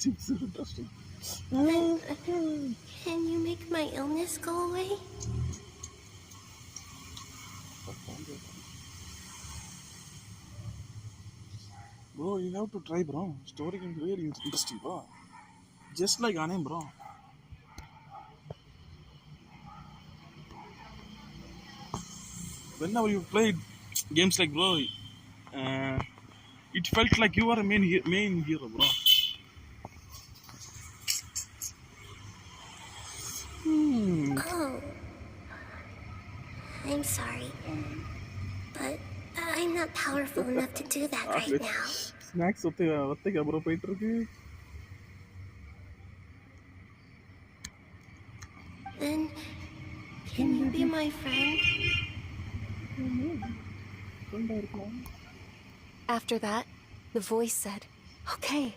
Chips are interesting. Can you make my illness go away? Bro, you have to try, bro. Story is really interesting, bro. Just like Anem, bro. Whenever you played games like, bro, it felt like you were a main hero, bro. Oh. I'm sorry. But I'm not powerful enough to do that right now. Snacks, what bro, Peter? Then, can you be my friend? After that, the voice said, "Okay,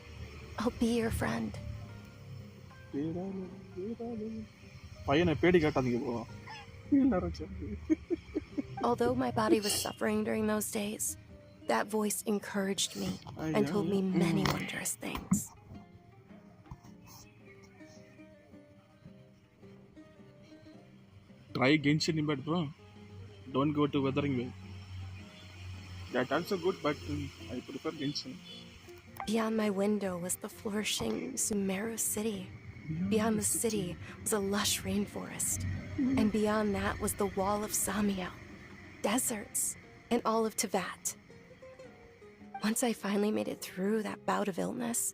I'll be your friend." Although my body was suffering during those days, that voice encouraged me and told me many wondrous things. Try Genshin Impact, bro. Don't go to Weathering Way. That's also good, but I prefer Genshin. Beyond my window was the flourishing Sumeru city. Beyond the city was a lush rainforest. And beyond that was the wall of Samiel, deserts, and all of Teyvat. Once I finally made it through that bout of illness,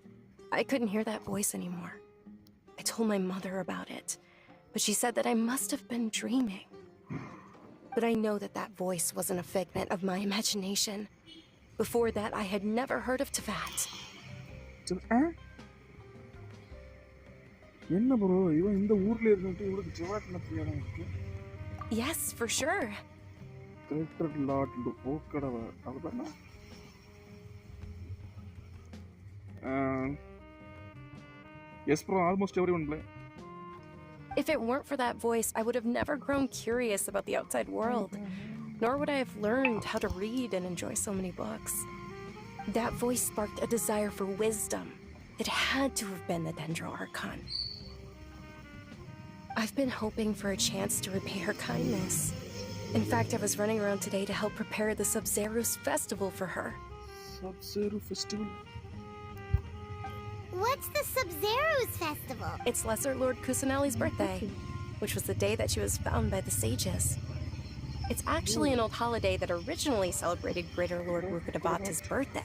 I couldn't hear that voice anymore. I told my mother about it, but she said that I must have been dreaming. But I know that that voice wasn't a figment of my imagination. Before that, I had never heard of Teyvat. Yes, for sure. Yes, bro, almost everyone play. If it weren't for that voice, I would have never grown curious about the outside world, nor would I have learned how to read and enjoy so many books. That voice sparked a desire for wisdom. It had to have been the Dendro Archon. I've been hoping for a chance to repay her kindness. In fact, I was running around today to help prepare the Sub-Zero's festival for her. Sub-Zero Festival? What's the Sub-Zero's festival? It's Lesser Lord Kusanali's birthday, which was the day that she was found by the sages. It's actually an old holiday that originally celebrated Greater Lord Rukkhadevata's birthday.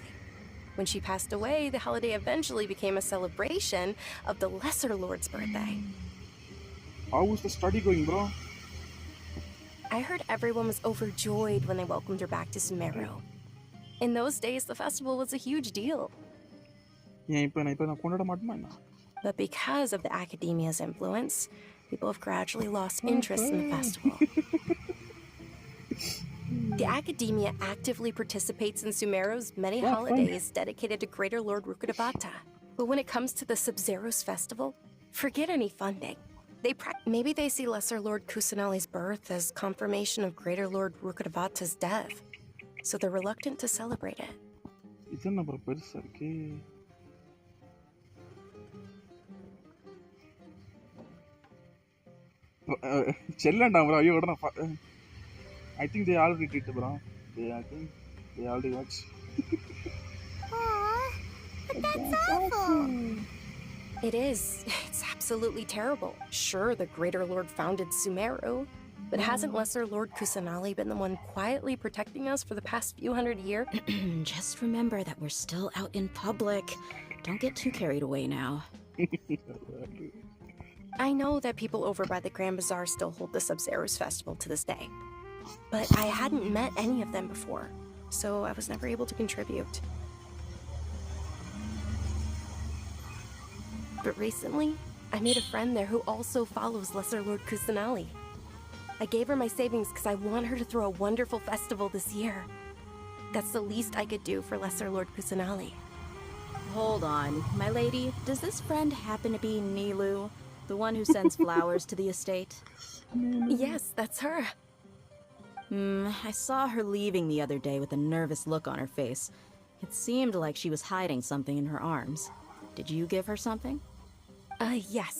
When she passed away, the holiday eventually became a celebration of the Lesser Lord's birthday. How was the study going, bro? I heard everyone was overjoyed when they welcomed her back to Sumeru. In those days, the festival was a huge deal. But because of the academia's influence, people have gradually lost interest in the festival. The academia actively participates in Sumeru's many holidays dedicated to Greater Lord Rukkhadevata. But when it comes to the Sub-Zero's festival, forget any funding. Maybe they see Lesser Lord Kusanali's birth as confirmation of Greater Lord Rukkhadevata's death, so they're reluctant to celebrate it. It's not பெருசா இருக்கு. செல்லண்டா bro. ஐயோ உடனே I think they already did, bro. I think they already watched. Aww, but that's awful. It is. It's absolutely terrible. Sure, the Greater Lord founded Sumeru, but hasn't Lesser Lord Kusanali been the one quietly protecting us for the past few hundred years? Just remember that we're still out in public. Don't get too carried away now. I know that people over by the Grand Bazaar still hold the Sub-Zero's festival to this day, but I hadn't met any of them before, so I was never able to contribute. But recently, I made a friend there who also follows Lesser Lord Kusanali. I gave her my savings because I want her to throw a wonderful festival this year. That's the least I could do for Lesser Lord Kusanali. Hold on, my lady. Does this friend happen to be Nilu, the one who sends flowers to the estate? Yes, that's her. I saw her leaving the other day with a nervous look on her face. It seemed like she was hiding something in her arms. Did you give her something? Yes.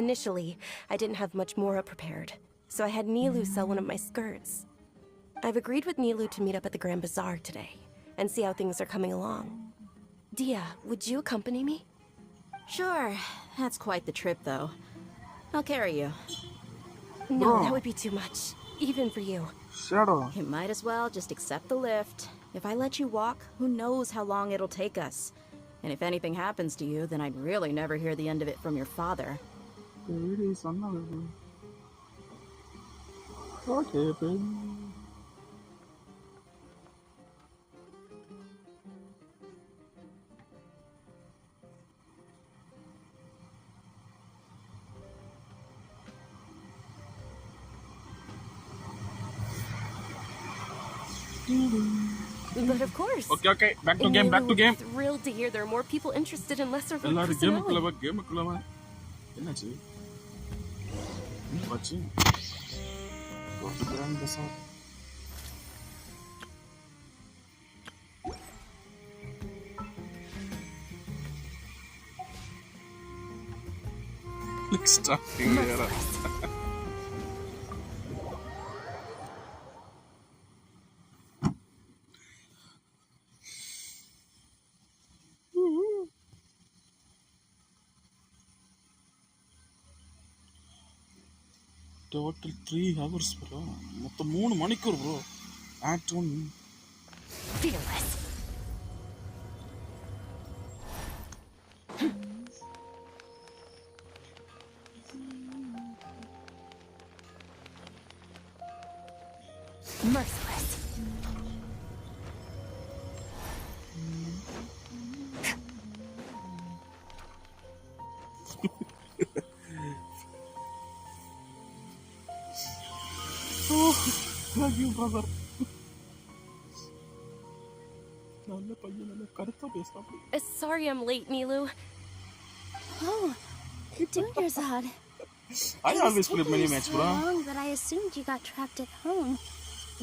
Initially, I didn't have much more prepared, so I had Nilu sell one of my skirts. I've agreed with Nilu to meet up at the Grand Bazaar today and see how things are coming along. Dia, would you accompany me? Sure. That's quite the trip, though. I'll carry you. No, that would be too much, even for you. Shadow. You might as well just accept the lift. If I let you walk, who knows how long it'll take us. And if anything happens to you, then I'd really never hear the end of it from your father. Okay, baby. But of course. Okay. Back to game. Thrilled to hear there are more people interested in Lesser Lord எல்லாரும் Kusanali. கேமுக்குள்ள வா. என்னாச்சு? Watch. Grand Bazaar. Like starting there. Total 3 hours, bro. மொத்தம் 3 மணிக்கூர், bro. Act 1. Fearless. Merciless. Love you, brother. நல்ல பையன், நல்ல கருத்தா பேசுறான். Sorry I'm late, Nilu. Oh, you're doing your Zod. I always play many matches, bro. So long that I assumed you got trapped at home,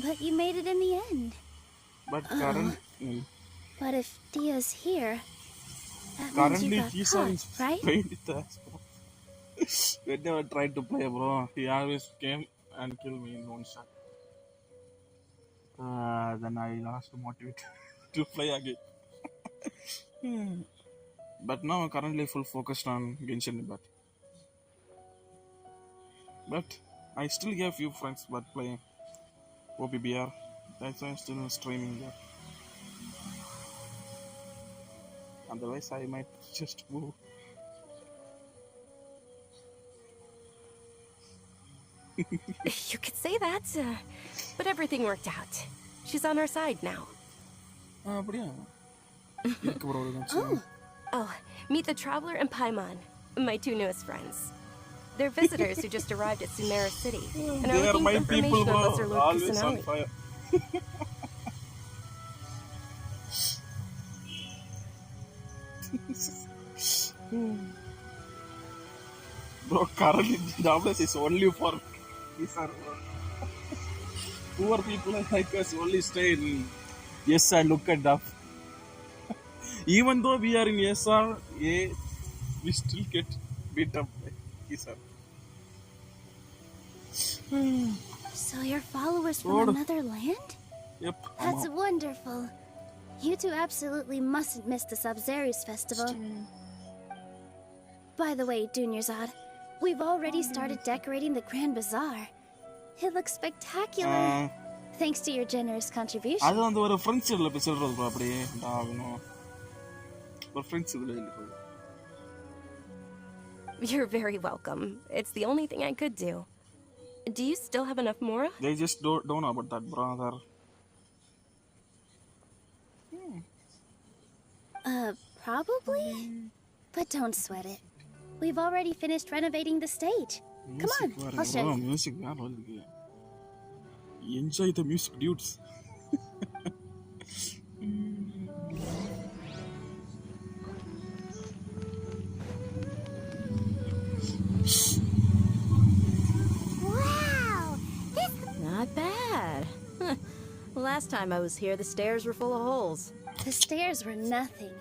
but you made it in the end. But currently, But if Dia's here, that means currently you he's got on caught, right? Spain with us, bro. Whenever I tried to play, bro, he always came and killed me in one shot. Then I lost motivation to play again. But now I'm currently full focused on Genshin Impact. But I still have few friends but playing OPBR. That's why I'm still streaming there. Otherwise I might just move. You could say that, but everything worked out. She's on our side now. அப்படியா? இருக்கு bro. Oh, meet the Traveler and Paimon, my 2 newest friends. They're visitors who just arrived at Sumeru City and are They are looking my for people, information on bro. Lesser Lord Always on Kusanali. fire. Bro, currently Roblox is only for these are poor people like us only stay in yes and look at up. Even though we are in SR, we still get beat up by SR. So you're followers from Lord. another land? Yep. That's wonderful. You two absolutely mustn't miss the Sub-Zeri's festival. By the way, Dunyarzad, we've already started decorating the Grand Bazaar. It looks spectacular. Thanks to your generous contribution. அது வந்து ஒரு friends இதுல பேசுறது bro அப்படியே ஆகணும். ஒரு friends இதுல இல்ல. You're very welcome. It's the only thing I could do. Do you still have enough Mora? They just don't know about that, brother. Probably? But don't sweat it. We've already finished renovating the stage. Come on, I'll show you. Music, enjoy the music, dudes. Wow! Not bad. Last time I was here, the stairs were full of holes. The stairs were nothing.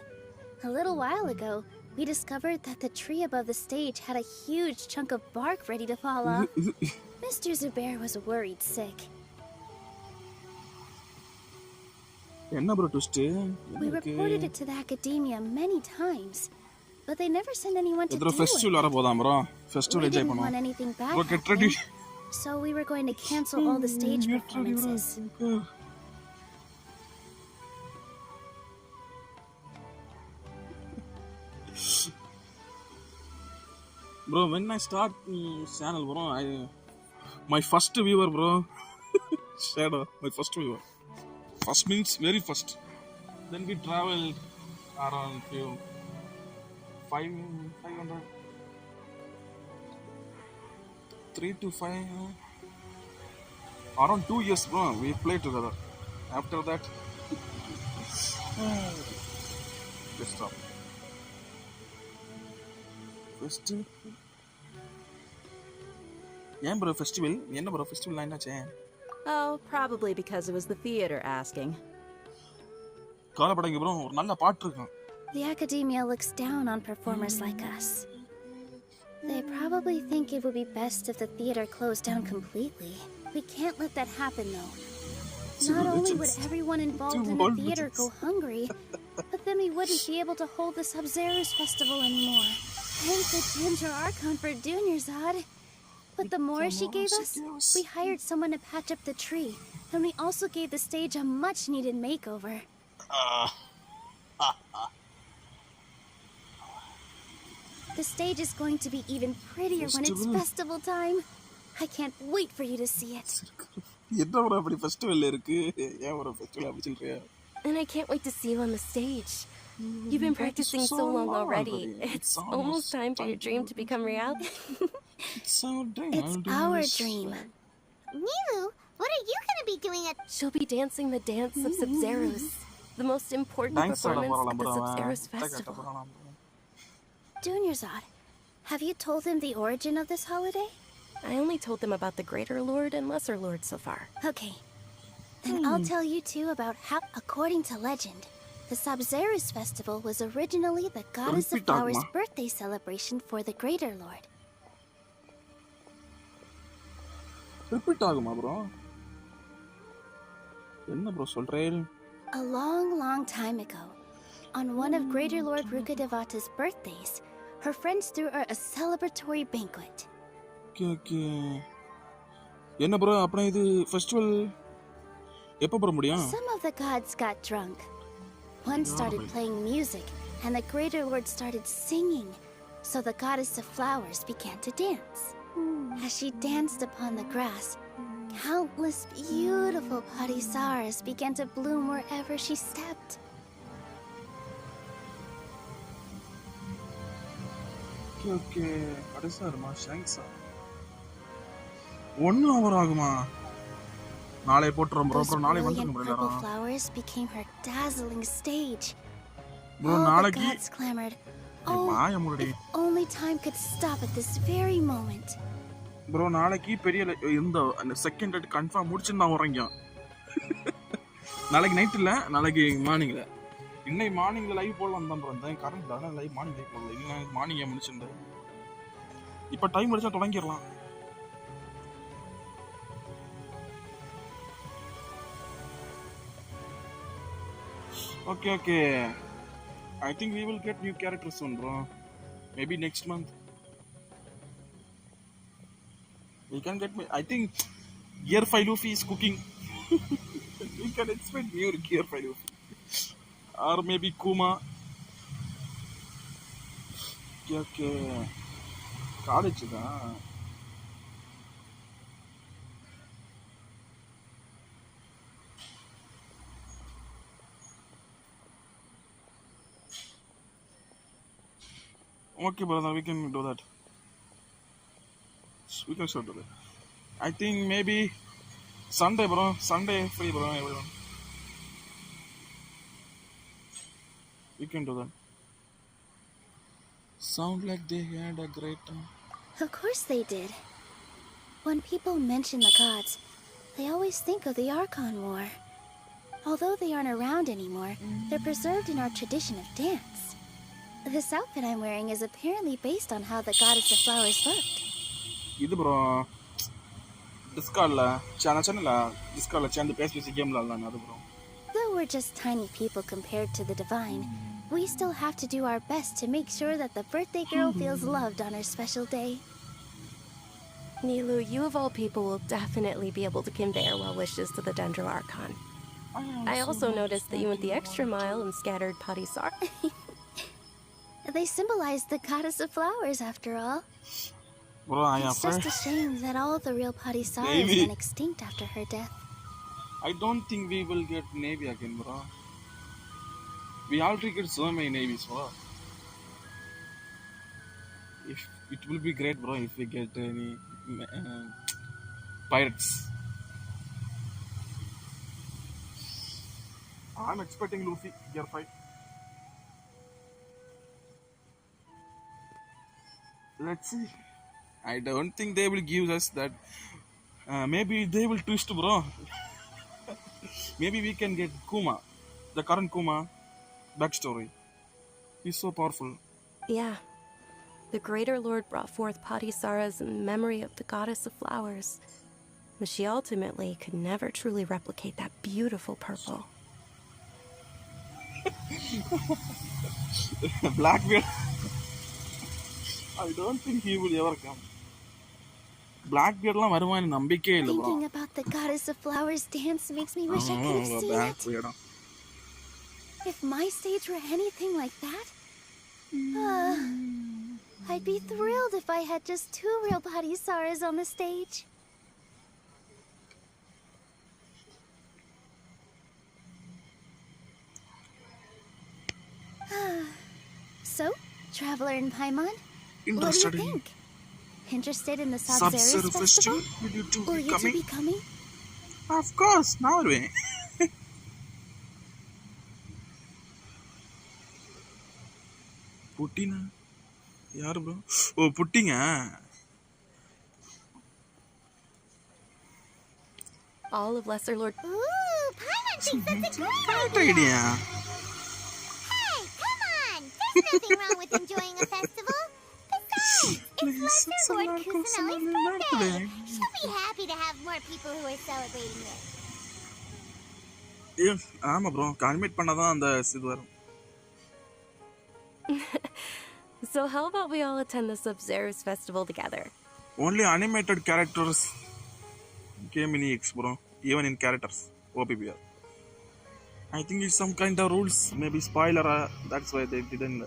A little while ago, we discovered that the tree above the stage had a huge chunk of bark ready to fall off. Mr. Zubair was worried sick. என்ன bro twist? We reported it to the academia many times, but they never sent anyone to do it. Festival வர போலாம் bro. Festival We enjoy didn't want பண்ணோம். anything bad Bro, get ready. happening, so we were going to cancel all the stage performances. Bro, when I start channel, bro, my first viewer, bro, Shadow, my first viewer. First means very first. Then we traveled around 500, 3 to 5, around 2 years, bro. We played together. After that, let's stop. Festival. Yeah, bro, festival. Yeah, bro, festival line ache. Oh, probably because it was the theater asking. காலப்படங்க bro, ஒரு நல்ல பாட்டு இருக்கு. The academia looks down on performers like us. They probably think it would be best if the theater closed down completely. We can't let that happen though. Not only would everyone involved in the theater go hungry, but then we wouldn't be able to hold the Sub-Zeri's festival anymore. Thank the Ginger Archon for Dunyarzad. But the more she gave us, we hired someone to patch up the tree, and we also gave the stage a much-needed makeover. The stage is going to be even prettier when it's festival time. I can't wait for you to see it. என்ன bro அப்படி festival இருக்கு? ஏன் bro festival அப்படி சொல்றியா? And I can't wait to see you on the stage. You've been practicing so long already. It's almost time for your dream to become reality. It's our dream. Nilu, what are you going to be doing at... She'll be dancing the dance of Sub-Zerus, the most important performance at the Sub-Zerus festival. Dunyarzad, have you told them the origin of this holiday? I only told them about the Greater Lord and Lesser Lord so far. Okay. Then I'll tell you too about how, according to legend, the Sub-Zerus festival was originally the Goddess of Flowers' birthday celebration for the Greater Lord. Repeat ஆகுமா bro? என்ன bro சொல்றேன்? A long, long time ago, on one of Greater Lord Rukadevata's birthdays, her friends threw her a celebratory banquet. Okay. என்ன bro அப்பனா இது festival எப்ப போற முடியும்? Some of the gods got drunk. One started playing music, and the Greater Lord started singing, so the Goddess of Flowers began to dance. As she danced upon the grass, countless beautiful parisaras began to bloom wherever she stepped. Okay. What is that? Shanks. 1 hour ஆகுமா? நாளை போட்றோம் bro. Those நாளை brilliant வந்துரும் purple bro. flowers became her dazzling stage. Bro, All the நாளைக்கு gods clamored, மாய oh, முடி. if only time could stop at this very moment. Bro, நாளைக்கு பெரிய இந்த செகண்ட் ரேட் கன்ஃபார்ம் முடிச்சு நான் வரேங்க. நாளைக்கு நைட் இல்ல, நாளைக்கு மார்னிங்ல. இன்னைக்கு மார்னிங்ல லைவ் போடலாம் தான் ப்ரோ. இந்த கரண்ட் தான லைவ் மார்னிங் லைவ் போடலாம். இல்ல மார்னிங்கே முடிச்சிருந்தேன். இப்போ டைம் முடிச்சா தொடங்கிரலாம். Okay. I think we will get new characters soon, bro. Maybe next month. We can get. I think Gear 5 Luffy is cooking. We can expect new Gear 5 Luffy. Or maybe Kuma. Okay. College da. Okay, brother, we can do that. We can sure do that. I think maybe Sunday, bro. Sunday free, bro. Everyone. We can do that. Sound like they had a great time. Of course they did. When people mention the gods, they always think of the Archon War. Although they aren't around anymore, they're preserved in our tradition of dance. This outfit I'm wearing is apparently based on how the goddess of flowers looked. This bro, Discord Discord channel PS game bro. Though we're just tiny people compared to the divine, we still have to do our best to make sure that the birthday girl feels loved on her special day. Nilu, you of all people will definitely be able to convey our well wishes to the Dendro Archon. I also noticed that you went the extra mile and scattered Padisar. They symbolize the goddess of flowers, after all. Bro, It's just a shame that all the real Padisars went extinct after her death. I don't think we will get Navy again, bro. We already get so many navies, bro. If it will be great, bro, if we get any pirates. I'm expecting Luffy Gear 5. Let's see. I don't think they will give us that. Maybe they will twist, bro. Maybe we can get Kuma, the current Kuma backstory. He's so powerful. Yeah. The Greater Lord brought forth Padisara's in memory of the goddess of flowers, but she ultimately could never truly replicate that beautiful purple. Blackbeard. I don't think he will ever come. Blackbeard la varuvan nambike illa bro. Thinking about the goddess of flowers dance makes me wish I could have seen Blackbeard. it. If my stage were anything like that, I'd be thrilled if I had just 2 real Padisaras on the stage. So, Traveler in Paimon, what do you think? Interested in the Sub-Zero Festival? Will you two be coming? Of course, now we. Putina? Yaar bro? Oh, Puttinga. All of Lesser Lord. Ooh, Paimon thinks that's a great Great idea. Hey, come on! There's nothing wrong with enjoying a festival. Besides, it's Lesser Lord Kusanali's birthday. She'll be happy to have more people who are celebrating it. Yeah, ஆமா bro. Commit பண்ணாதான் அந்த இது வரும். So how about we all attend the Sub-Zero's festival together? Only animated characters came in EX, bro. Even in characters, OPBR. I think it's some kind of rules. Maybe spoiler. That's why they didn't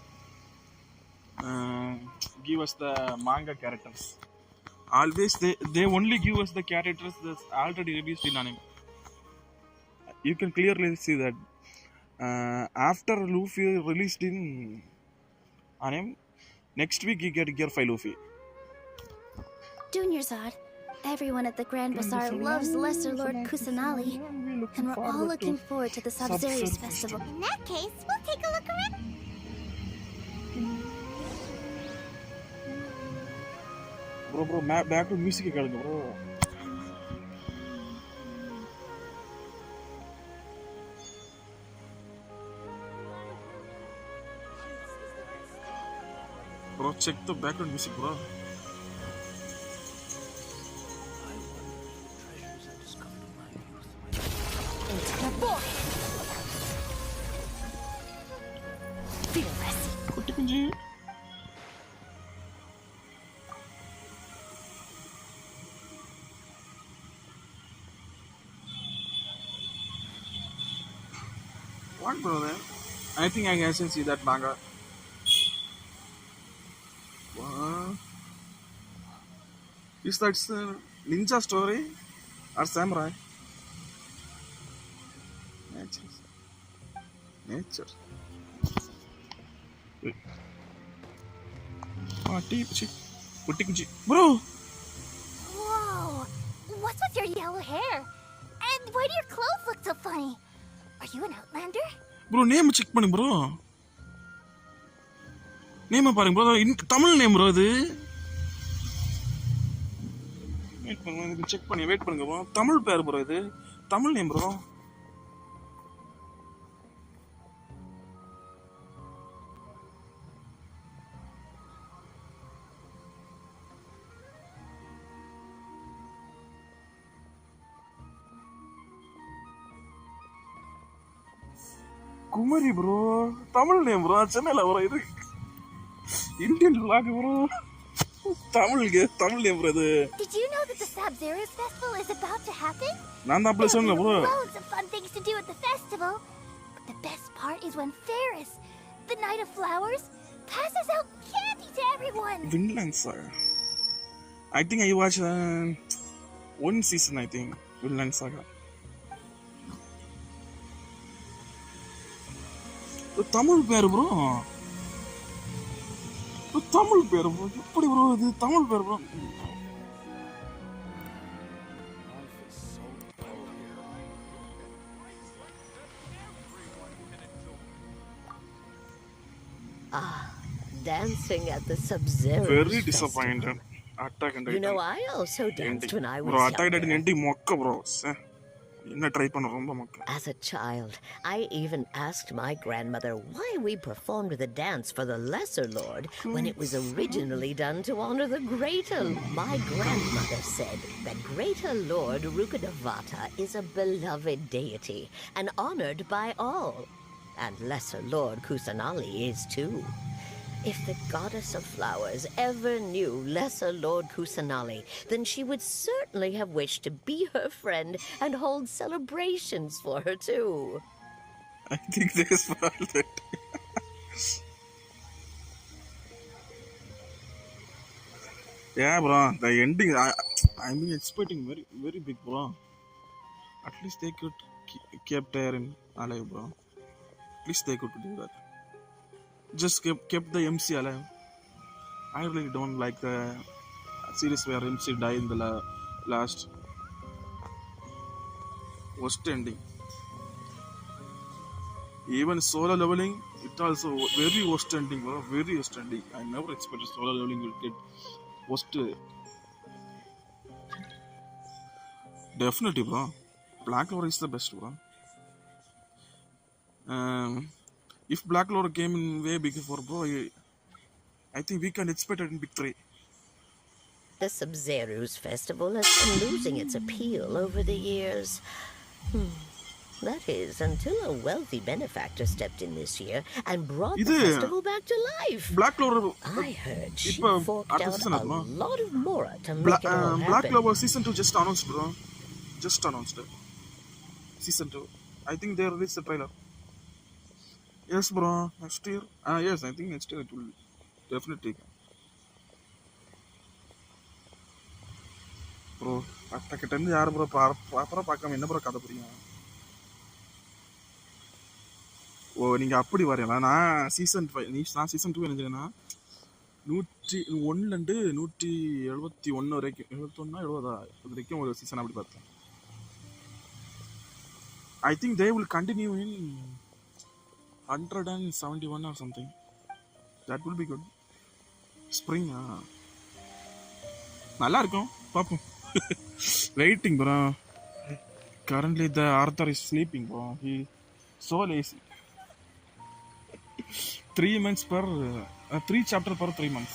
give us the manga characters. Always they only give us the characters that's already released in anime. You can clearly see that after Luffy released in anime, Next week you get gear file Luffy. Junior Zod, everyone at the Grand Bazaar loves Lesser Lord Kusanali, and we're all looking forward to the Sub-Zerius Festival. In that case, we'll take a look around. Bro, back to music கேளுங்க bro. Bro, check the background music, bro. குட்டி குஞ்சி What, brother? I think I can see that manga. What? Is that ninja story or samurai? Nature. Bro! Whoa! What's with your yellow hair? And why do your clothes look so funny? Are you an outlander? Bro, name check பண்ணு bro. Name பாருங்க bro. Tamil name bro இது. Wait பண்ணுங்க, check பண்ணி wait பண்ணுங்க bro. Tamil பேர் bro இது. Tamil name bro. Kumari bro, Tamil name bro, Chennai bro, இது Indian vlog bro, Tamil name bro இது. Did you know that the Sub-Zerius Festival is about to happen? நான் தான் சொன்னேன் bro. Loads of fun things to do at the festival. But the best part is when Ferris, the Knight of Flowers, passes out candy to everyone. Vinland Saga. I think I watched one season, I think, Vinland Saga. Tamil பேர் bro, Tamil பேர் bro, எப்படி bro இது தமிழ் பேர் bro? Dancing at the Sub-Zerius Very disappointed. Attack and You know, I also danced when I was bro, Attack and younger. Titan mokka bro. As a child, I even asked my grandmother why we performed the dance for the Lesser Lord when it was originally done to honor the Greater. My grandmother said that Greater Lord Rukkhadevata is a beloved deity and honored by all. And Lesser Lord Kusanali is too. If the goddess of flowers ever knew Lesser Lord Kusanali, then she would certainly have wished to be her friend and hold celebrations for her too. I think they spoiled it. Yeah, bro, the ending, I mean, expecting very big, bro. At least they could keep her in alive, bro. At least they could do that. Just kept the MC alive. I really don't like the series where MC died in the last. Worst ending. Even solo leveling, it also very worst ending, bro. Very worst ending. I never expected solo leveling will get worst. Definitely, bro. Black Lord is the best, bro. If Black Lord came in way before, bro, I think we can expect it in Big 3. The Sub-Zerius Festival has been losing its appeal over the years. That is, until a wealthy benefactor stepped in this year and brought the festival back to life. Black Lord, I heard she forked out a lot of mora to make it all happen. Black Clover Season 2 just announced, bro. Just announced it. Season 2. I think they released the trailer. Yes, bro. Next year. Yes, I think next year it will definitely come. Bro, அட்டக்கிட்ட இருந்து யாரு bro ப்ராப்பரா பார்க்காம என்ன bro கதை புரியும்? ஓ, நீங்க அப்படி வரீங்களா? நான் சீசன் 5 நான் சீசன் 2 நினைச்சேன்னா 101 171 வரைக்கும் 71 70 அது வரைக்கும் ஒரு சீசன் அப்படி பார்த்தேன். I think they will continue in 171 or something. That will be good. Spring. நல்லா இருக்கும் பாப்போம். Waiting bro. Currently the Arthur is sleeping bro. He so lazy. 3 months per 3 chapter per 3 months.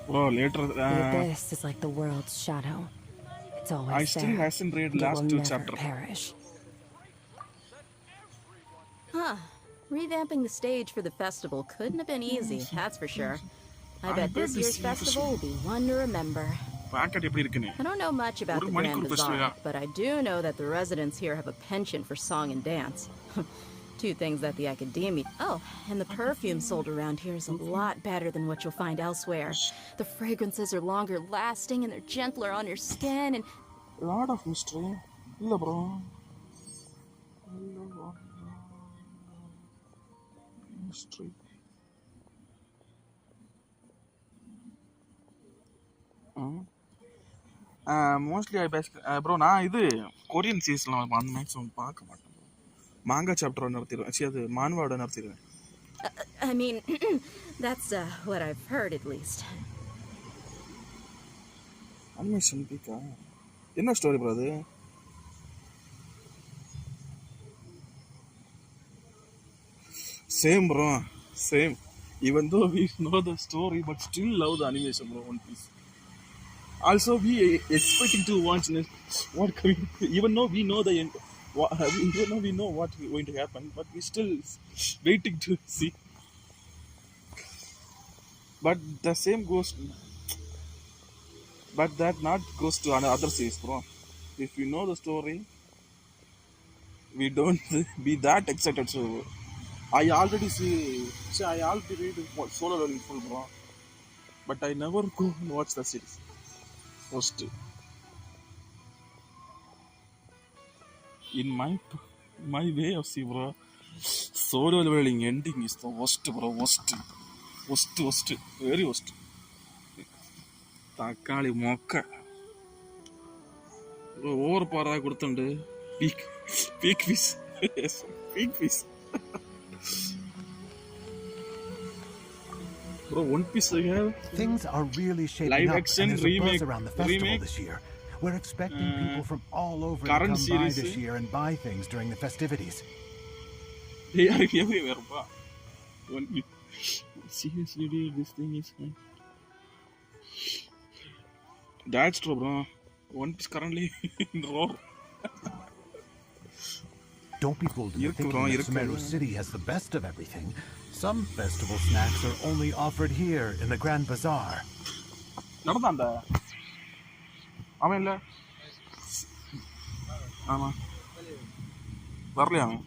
Bro, later. This is like the world's shadow. It's always I still there. hasn't read It last will 2 never chapters. perish. Huh. Revamping the stage for the festival couldn't have been easy, that's for sure. I bet this year's festival will be one to remember. Packet எப்படி இருக்குன்னு. I don't know much about the Grand Bazaar, but I do know that the residents here have a penchant for song and dance. 2 things that the academia... Oh, and the perfume sold around here is a lot better than what you'll find elsewhere. The fragrances are longer lasting and they're gentler on your skin and... Lot of mystery. இல்ல bro. Mystery. Mostly ஐ best bro நான் இது Korean சீரிஸ்லாம் maximum பார்க்க மாட்டேன். மாங்கா chapter நிறுத்திடுவேன். சரி, அது மான்வாவோட நிறுத்திடுவேன். I mean, that's what I've heard at least. Animation பீக்கா என்ன ஸ்டோரி ப்ரோ அது? Same bro, same. Even though we know the story, but still love the animation bro. One Piece. Also, we expecting to watch what coming. Even though we know the end, even though we know what going to happen, but we still waiting to see. But the same goes. But that not goes to another series, bro. If you know the story, we don't be that excited. So I already I already read Solo Leveling full, bro. But I never go and watch the series. First, in my way of see, bro, Solo Leveling ending is the worst, bro. Worst, very worst. தக்காளி மொக்க over பாரா கொடுத்துண்டு peak piece bro. One Piece things are really shaping live up action and there's a remake buzz around the festival this year. We're expecting people from all over to come by this year and buy things during the festivities. They are everywhere, bro. One Piece. Seriously, dude, this thing is fine. That's true, bro. One Piece currently in roar. Don't be fooled into thinking that Sumeru City has the best of everything. Some festival snacks are only offered here in the Grand Bazaar. நடந்தாண்டா அவன் இல்ல ஆமா வரலையா அவன்?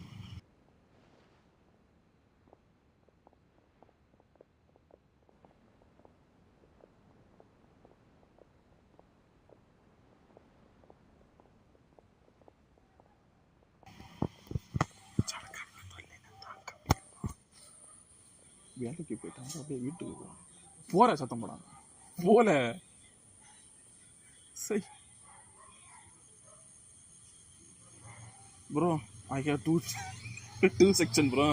வேலைக்கு போயிட்டாங்க, அப்படியே வீட்டுக்கு போற சத்தம் போடாம போல. சரி bro, I have two sections, bro.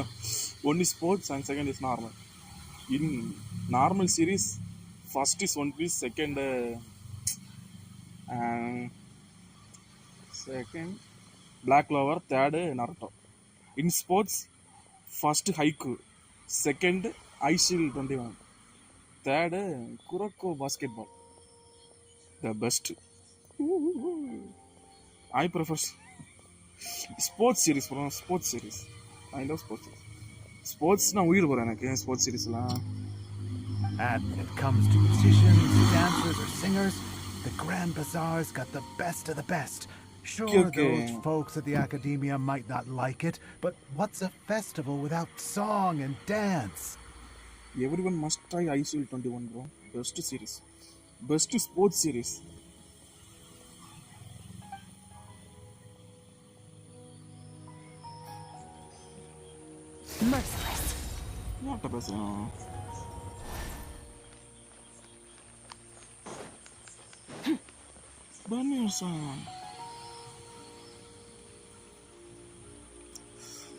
One is sports and second is normal. In normal series, first is One Piece, second Black Clover, third Naruto. In sports, first Haiku, second Ice Shield 21, third Kuroko Basketball. The best. I prefer sports series, bro. Sports series. I love sports series. Sports na weird bro எனக்கு sports series la. And when it comes to musicians, dancers or singers, the Grand Bazaar's got the best of the best. Sure, those folks at the academia might not like it, but what's a festival without song and dance? Everyone must try Ice Shield 21, bro. Best series. Best sports series. Merciless. யார்கிட்ட பேசுறோம்?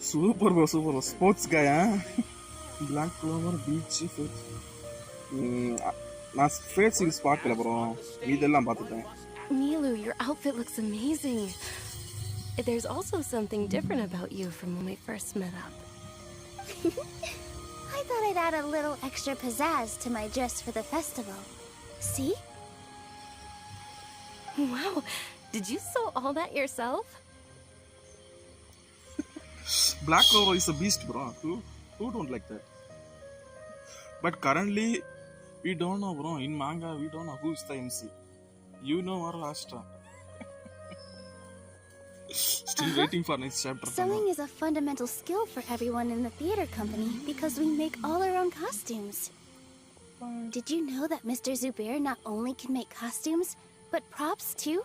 Super bro, super bro. Sports guy, huh? Black Clover, Beach, நான் fat series பார்க்கல bro. இதெல்லாம் பார்த்துட்டேன். Milu, your outfit looks amazing. There's also something different about you from when we first met up. I thought I'd add a little extra pizzazz to my dress for the festival. See? Wow, did you sew all that yourself? Black Clover is a beast, bro. Who don't like that? But currently, we don't know, bro. In manga, we don't know who's the MC. You know or Astra. Still waiting for next chapter. Sewing is a fundamental skill for everyone in the theater company because we make all our own costumes. Did you know that Mr. Zubair not only can make costumes, but props too?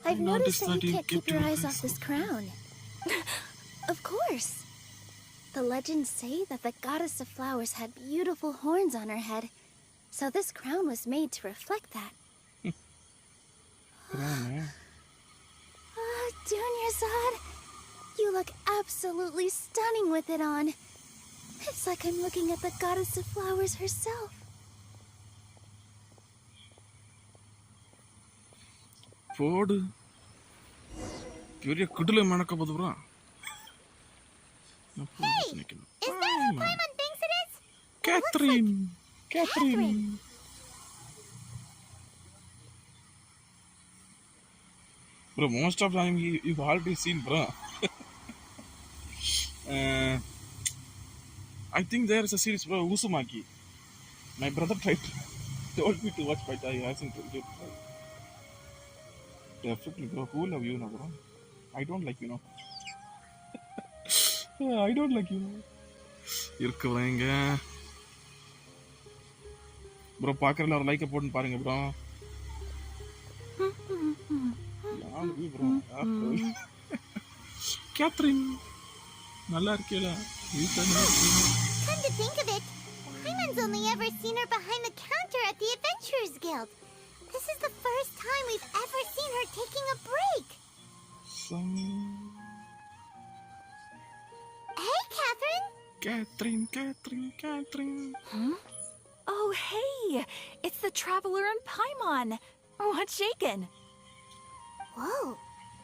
I've noticed that you can't keep your eyes off this crown. Of course. The legends say that the goddess of flowers had beautiful horns on her head, so this crown was made to reflect that. Dunyazad, you look absolutely stunning with it on. It's like I'm looking at the goddess of flowers herself. போடு பெரிய குடுல மணக்க போது bro. Hey, is that who Paimon thinks it is? Catherine. Bro, most of the time you've already seen, bro. I think there is a series, bro, Uzumaki. My brother told me to watch, but I hasn't told it. Definitely, bro. Who love you now, bro? I don't like you now. I don't like you now. இருக்கவங்க bro பாக்குறல ஒரு like போட்டு பாருங்க bro. Catherine நல்லா இருக்கீங்களா? Come to think of it, Paimon's only ever seen her behind the counter at the Adventurers Guild. This is the first time we've ever seen her taking a break. Hey, Catherine. Huh? Oh, hey! It's the Traveler and Paimon. What's shaken? Whoa,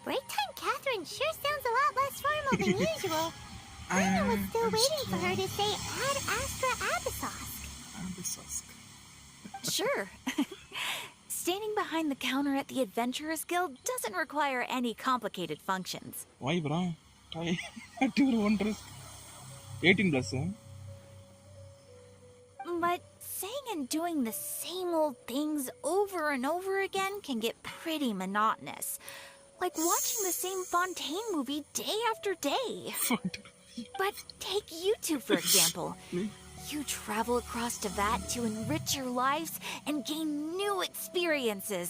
break time Catherine sure sounds a lot less formal than usual. Paimon was still waiting for her to say Ad Astra Abyssosque. Sure. Standing behind the counter at the Adventurers Guild doesn't require any complicated functions. Why, bro? Try to wonder. 18 plus, huh? But saying and doing the same old things over and over again can get pretty monotonous. Like watching the same Fontaine movie day after day. But take YouTube, for example. You travel across Teyvat to enrich your lives and gain new experiences.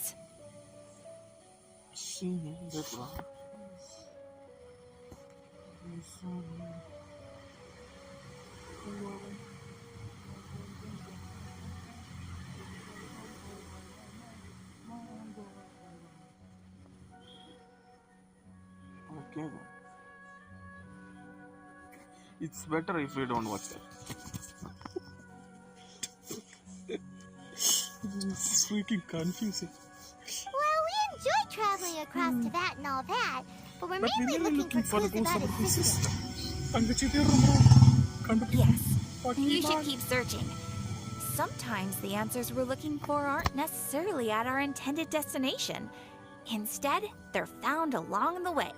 Okay. It's better if we don't watch that. It's freaking confusing. Well, we enjoy traveling across Teyvat and all that, but we're mainly looking for clues about its system. Yes, you should keep searching. Sometimes the answers we're looking for aren't necessarily at our intended destination. Instead, they're found along the way.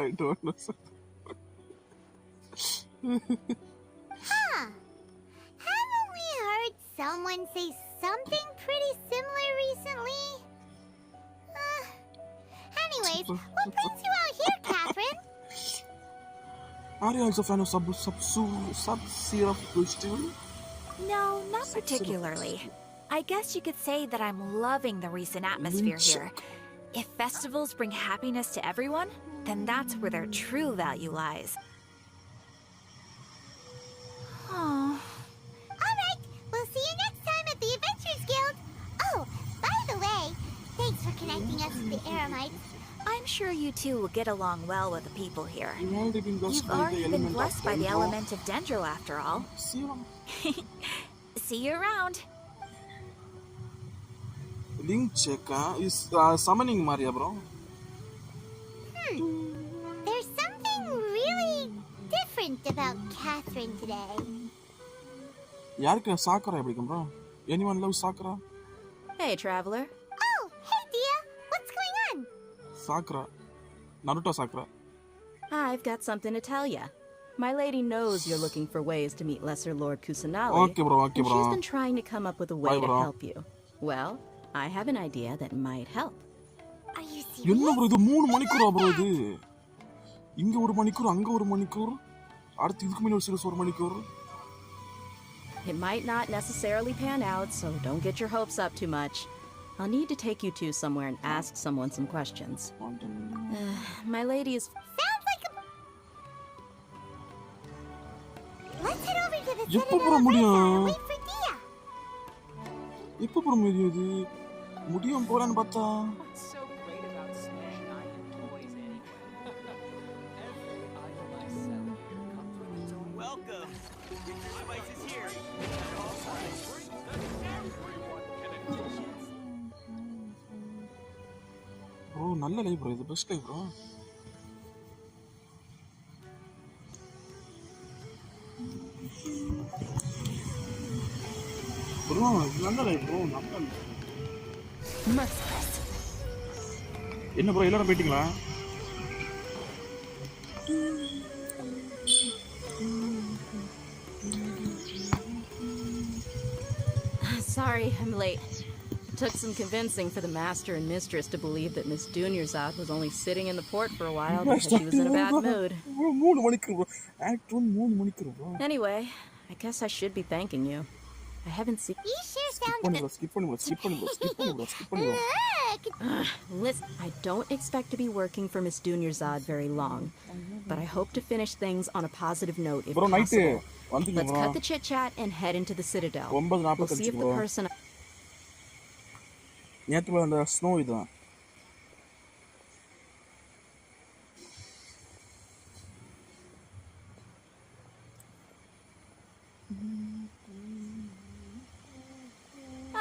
I don't know. Haven't we heard someone say something pretty similar recently? Anyways, what brings you out here, Catherine? Are you also a fan of Sub-Zero Festival? No, not particularly. I guess you could say that I'm loving the recent atmosphere here. If festivals bring happiness to everyone, then that's where their true value lies. Oh. Alright, we'll see you next time at the Adventures Guild. Oh, by the way, thanks for connecting us with the Eremites. I'm sure you two will get along well with the people here. You've already been blessed by the element of Dendro, after all. See you around. Link check is summoning Maria, bro. There's something really different about Catherine today. Yarka Sakura everything, bro. Anyone loves Sakura? Hey, traveler. Oh, hey Dia, what's going on? Sakura. Naruto Sakura. I've got something to tell ya. My lady knows you're looking for ways to meet Lesser Lord Kusanali. Okay, bro, okay, and bro. she's been trying to come up with a way Bye, to bro. help you. Well, I have an idea that might help. Are you serious? என்ன bro இது 3 மணிக்கூரா bro இது இங்க ஒரு மணிக்கூர் அங்க ஒரு மணிக்கூர் அடுத்து இதுக்கு மேல ஒரு மணிக்கூர் It might not necessarily pan out, so don't get your hopes up too much. I'll need to take you two somewhere and ask someone some questions. My lady is... Sounds like a... Let's head over to the எப்போ Citadel bro of முடியும் Versa and wait for Dia. எப்போ bro முடியும் இது முடியும் போறான்னு பார்த்தா bro நல்ல live bro இது பெஸ்ட் லைவ் bro bro நல்ல லைவ் bro நல்ல என்ன bro எல்லாரும் போயிட்டீங்களா Sorry, I'm late. It took some convincing for the master and mistress to believe that Miss Dunyarzad was only sitting in the port for a while because she was in a bad mood. Anyway, I guess I should be thanking you. I haven't seen... You sure sound... Listen, I don't expect to be working for Miss Dunyarzad very long, but I hope to finish things on a positive note if possible. Let's cut the chit-chat and head into the Citadel. We'll see if the person... நேத்து அந்த snow இதுதான்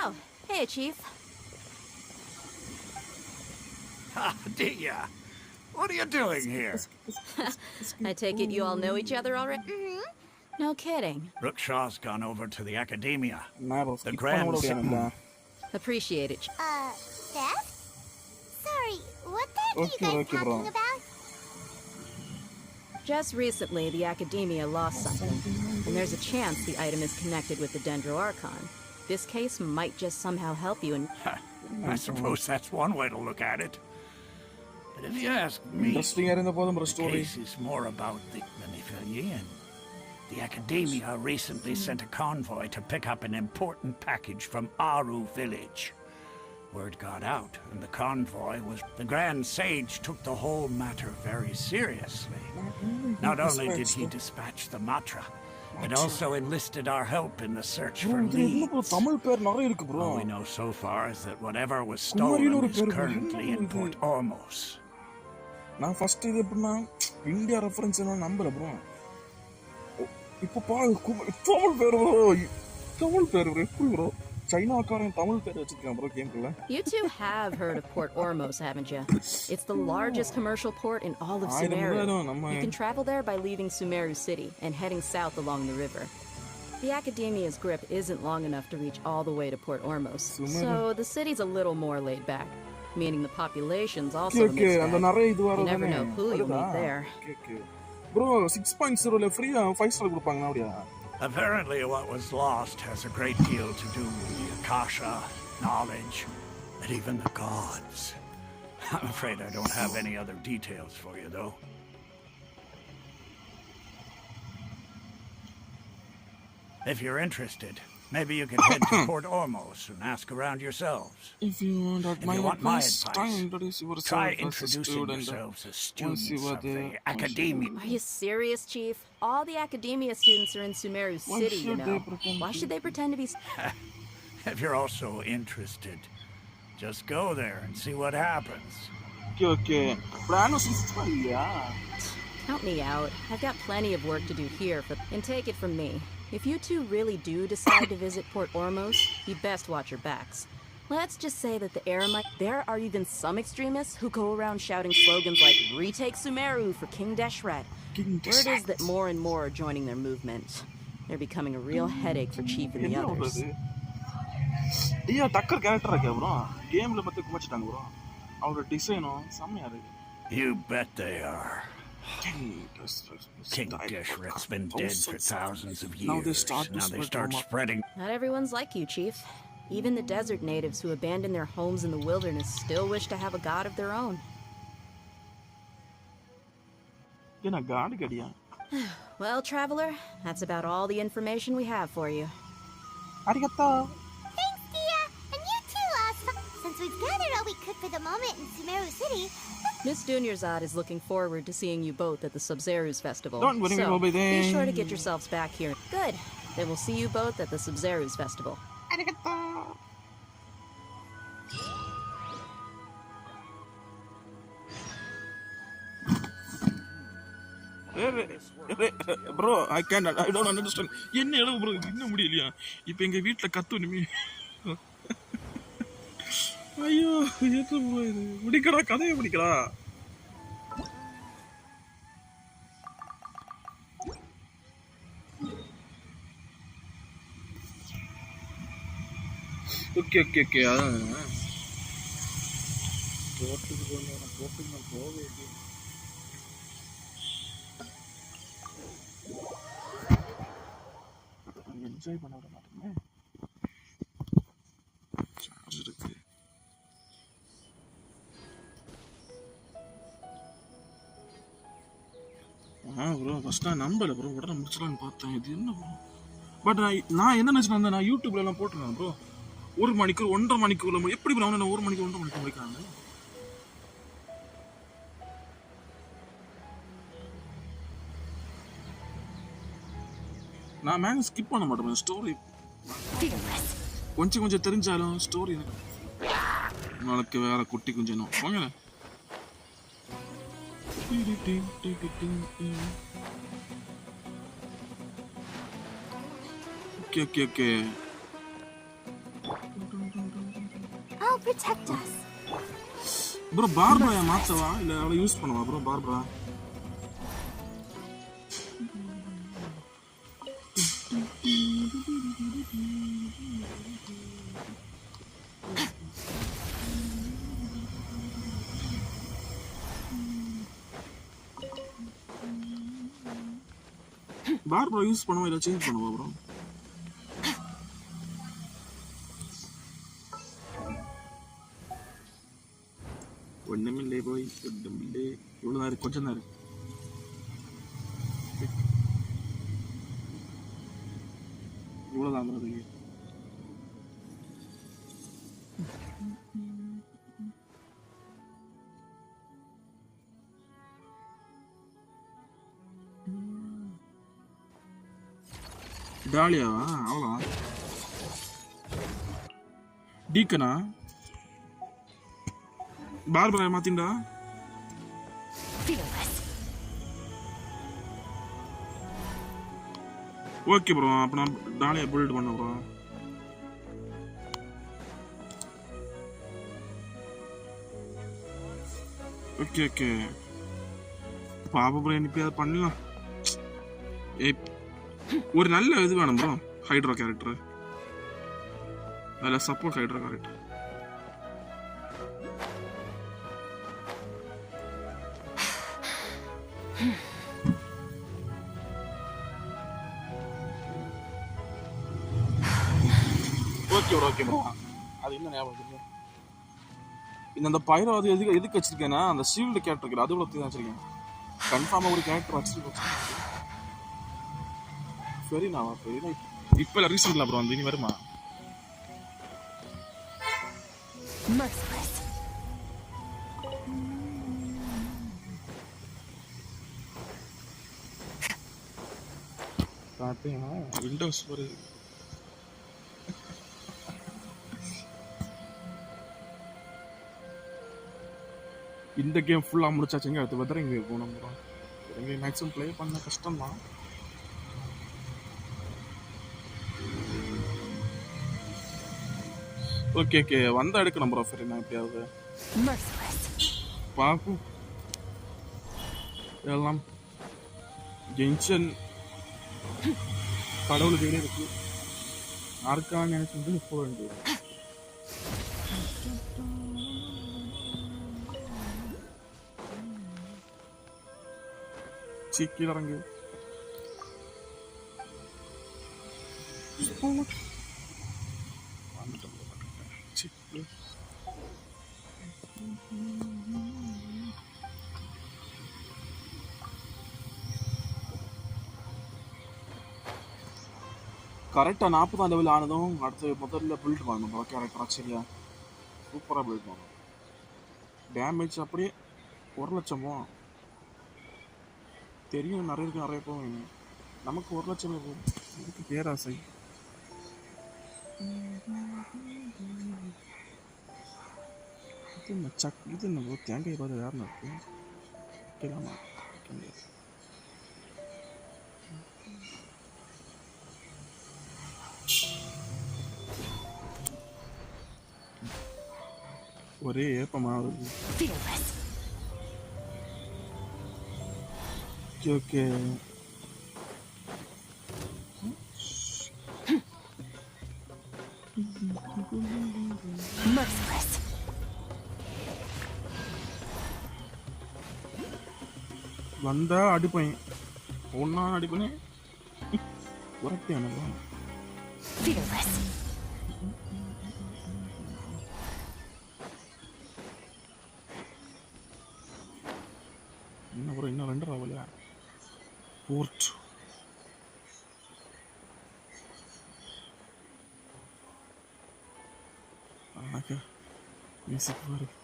Oh, hey, Chief. Ah, Dia, what are you doing here? I take it you all know each other already? Mm-hmm. No kidding. Rookshaw's gone over to the Academia. The Grand Grand... Appreciate it. Theft? Sorry, what theft are you guys talking about? Just recently, the Academia lost something, and there's a chance the item is connected with the Dendro Archon. This case might just somehow help you in... I suppose that's one way to look at it. But if you ask me, the case is more about the Manifilian. The Academia recently sent a convoy to pick up an important package from Aru village. Word got out, and the convoy was... The Grand Sage took the whole matter very seriously. Not only did he dispatch the Matra, but also enlisted our help in the search for leads. All we know so far is that whatever was stolen is currently in Port Ormos. நான் first இது எப்படின்னா India reference என்ன நம்பல bro இப்போ பாரு தமிழ் பேர் bro எப்படி bro சைனாக்காரன் Tamil பேர் வச்சிருக்கான் bro கேம்க்குள்ள You two have heard of Port Ormos, haven't you? It's the largest commercial port in all of Sumeru. You can travel there by leaving Sumeru City and heading south along the river. The Academia's grip isn't long enough to reach all the way to Port Ormos, so the city's a little more laid back, meaning the population's also a mixed bag. You never know who you'll meet there. Bro, 6.0 ஃப்ரீயா 5 star கொடுப்பாங்க அப்படியே Apparently what was lost has a great deal to do with the Akasha, knowledge, and even the gods. I'm afraid I don't have any other details for you, though. If you're interested, Maybe you can head to Port Ormos and ask around yourselves. If you want my advice, try introducing yourselves as students of the academia. Are you serious, Chief? All the academia students are in Sumeru City, you know. Why should they pretend to be... If you're also interested, just go there and see what happens. Okay. Count me out. I've got plenty of work to do here, and take it from me. If you two really do decide to visit Port Ormos, you best watch your backs. Let's just say that there are even some extremists who go around shouting slogans like "Retake Sumeru" for King Deshret. Word is that more and more are joining their movement. They're becoming a real headache for Chief and the others. Yeah, Tucker character bro. Game la pathi kumachitanga bro. Our design samaya irukku. You bet they are. King Deshret's been dead for thousands of years. Now they start spreading. Not everyone's like you, Chief. Even the desert natives who abandoned their homes in the wilderness still wish to have a god of their own. Well, traveler, that's about all the information we have for you. Arigato. Thanks, Dia. And you too, Asfa. Since we've gathered all we could for the moment in Sumeru City... Miss Dunyarzad is looking forward to seeing you both at the Sub-Zeru's festival. Don't worry, we'll be there. Be sure to get yourselves back here. Good. Then we'll see you both at the Sub-Zeru's festival. Arigato. Bro, I don't understand. என்ன எழுவு bro இன்னும் முடியலையா? இப்போ எங்க வீட்ல கத்துனுமே. ஐயோ, என்ன bro இது? முடிக்கடா, கதையை முடிக்கடா. ஓகே அதான் போட்டுக்கு போவே என்ஜாய் பண்ண விட மாட்டேங்க. சார்ஜ் இருக்கு. ப்ரோ ஃபர்ஸ்ட் நான் நம்பல ப்ரோ, உடனே முடிச்சலான்னு பார்த்தேன். இது என்ன ப்ரோ? பட் நான் என்ன நினச்சிட்டு நான் யூடியூப்ல எல்லாம் போட்டுருக்கேன் ப்ரோ. 1 மணிக்கு 1.5 மணிக்குள்ள எப்படி ப்ரோ அவனை 1 மணிக்கு 1.5 மணிக்கு முடிக்கிறாங்க? நான் மேங்க ஸ்கிப் பண்ண மாட்டேன். ஸ்டோரி கொஞ்சம் தெரிஞ்சாலும் ஸ்டோரி நாளைக்கு வேற குட்டி கொஞ்சம் வாங்க. Okay I'll protect us. Bro Barbara மாத்தவா இல்ல அவளை யூஸ் பண்ணவா ப்ரோ? பார்பரா பார்பரா யூஸ் பண்ணவா இல்ல சேஞ்ச் பண்ணவா ப்ரோ? ஒண்ணுமில்லை போய் ஒண்ணுமில்லை. இவ்வளவு நேரம் கொஞ்சம் நேரம் இவ்வளவுதான் ப்ரோ. டாலியாவா? அவ்வளோ டீக்கனா பார்பரா மாத்திண்டா? ஓகே ப்ரோ, அப்ப நான் டாலியா பில்ட் பண்ண ப்ரோ. ஓகே பாப்பா ப்ரோ, எனக்கு அதை பண்ணலாம். ஒரு நல்ல இது வேணும் ப்ரோ, ஹைட்ரா கேரக்டர், அதில் support hydra character. Okay bro, அது என்ன ஞாபகம் இருக்கு? இந்த பைரோ அது எதுக்கு வச்சிருக்கேன்னா, அந்த ஷீல்டு கேரக்டர் அது வச்சு தான் வச்சிருக்கேன். கன்ஃபார்மாக ஒரு கேரக்டர் வச்சிருக்கேன். ஃபெரினா இப்ப ரீசன்ட்ல ப்ரோ வந்து இனி வருமா? Merciless. பாத்தீங்களா விண்டோஸ் ஒரு இந்த கேம் ஃபுல்லா முடிச்சாச்சுங்க. அடுத்து வெதர் இங்கே போகணும் ப்ரோ. இங்கே மேக்ஸிமம் ப்ளே பண்ண கஷ்டம் தான். ஓகே ஓகே வந்தா எடுக்கணும் ப்ரோ. சரி நான் எப்படியாவது பார்க்கும் எல்லாம் ஜென்ஷன் கடவுள் கையிலே இருக்கு. யாருக்கான்னு எனக்கு வந்து போக வேண்டியது. கீழே இறங்கு. கரெக்டாக 40 லெவல் ஆனதும் அடுத்து முதல்ல பில்ட் பண்ணணும் கேரக்டரா. சரியா சூப்பராக பில்ட் பண்ணணும். டேமேஜ் அப்படியே 1,00,000 தெரியும். நிறைய இருக்கு, நிறைய போகும். நமக்கு 1,00,000 இதுக்கு பேராசை. இது என்ன தேங்காய் பார்த்து யாருன்னு இருக்கு கேட்கலாமா? ஒரே ஏப்பமா வருது. ஓகே வந்தா அடிப்பேன். ஒன்னா அடிப்பனே உரத்தியானதா. என்ன ப்ரோ இன்னும் 2 ராவல போர்ட். ஆக மியூசிக் வரும்.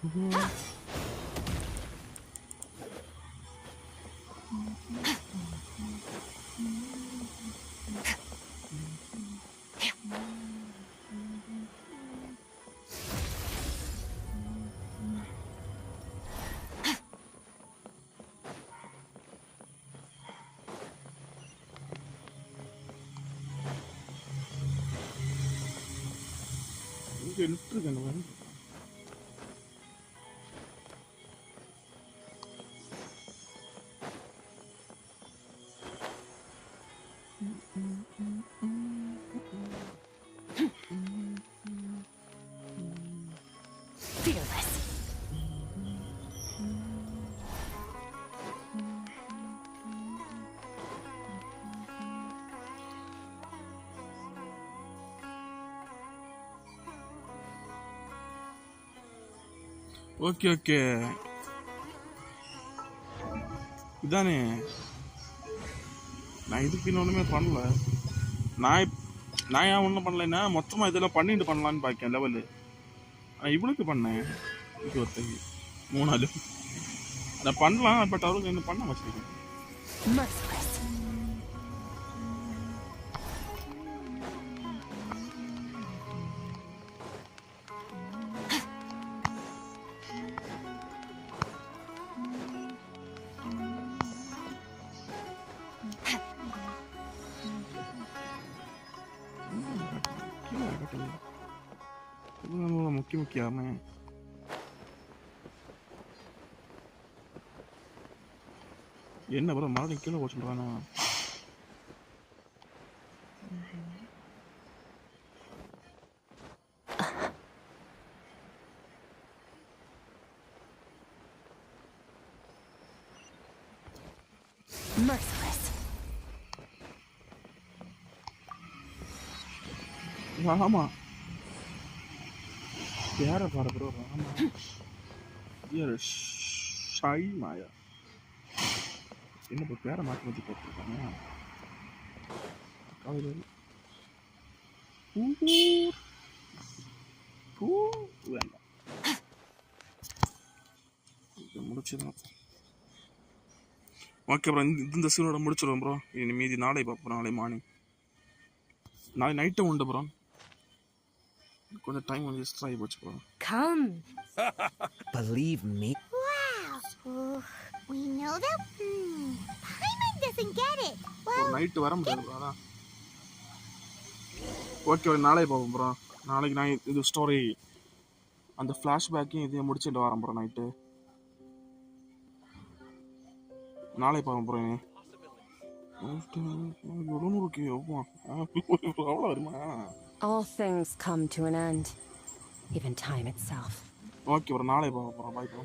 எடுத்துருக்கேன். ஓகே ஓகே இதானே. நான் இதுக்கு இன்னொன்றுமே பண்ணல. நான் ஏன் ஒன்றும் பண்ணலைன்னா மொத்தமாக இதெல்லாம் பண்ணிட்டு பண்ணலான்னு பார்க்கேன் லெவலு. இவனுக்கு பண்ணேன். இது ஒருத்தங்க 3 அதை பண்ணலாம். பட் அவருக்கு இன்னும் பண்ண வச்சிருக்கேன். முக்கியமே என்ன ப்ரோ மறுபடியும் கீழே போக சொல்றானா? ஆமா யார பாரு ப்ரோ. ஆமா ஷாய் மாயா என்ன ப்ரோ பேரை மாற்றி மாற்றி போட்டுருக்காங்க. வேண்டாம் முடிச்சுதான். ஓகே ப்ரோ, இந்த சீனோட முடிச்சிடுவோம் ப்ரோ. இனி மீதி நாளை பார்ப்போம். நாளை மார்னிங், நாளை நைட்டு உண்டு ப்ரோ. கொஞ்சம் டைம் வந்து எக்ஸ்ட்ரா ஆகி போச்சு bro. Come. Believe me. Wow. We know that Paimon doesn't get it. Well, night வர முடியாது ப்ரோ. அதான் ஓகே, நாளை பார்ப்போம் ப்ரோ. நாளைக்கு நான் இது ஸ்டோரி அந்த ஃப்ளாஷ்பேக்கையும் இதையும் முடிச்சுட்டு வரேன் ப்ரோ. நைட்டு நாளை பார்ப்போம் ப்ரோ. அவ்வளோ வருமா? All things come to an end, even time itself. Okay bro, நாளை பார்ப்போம் ப்ரோ. Bye bro.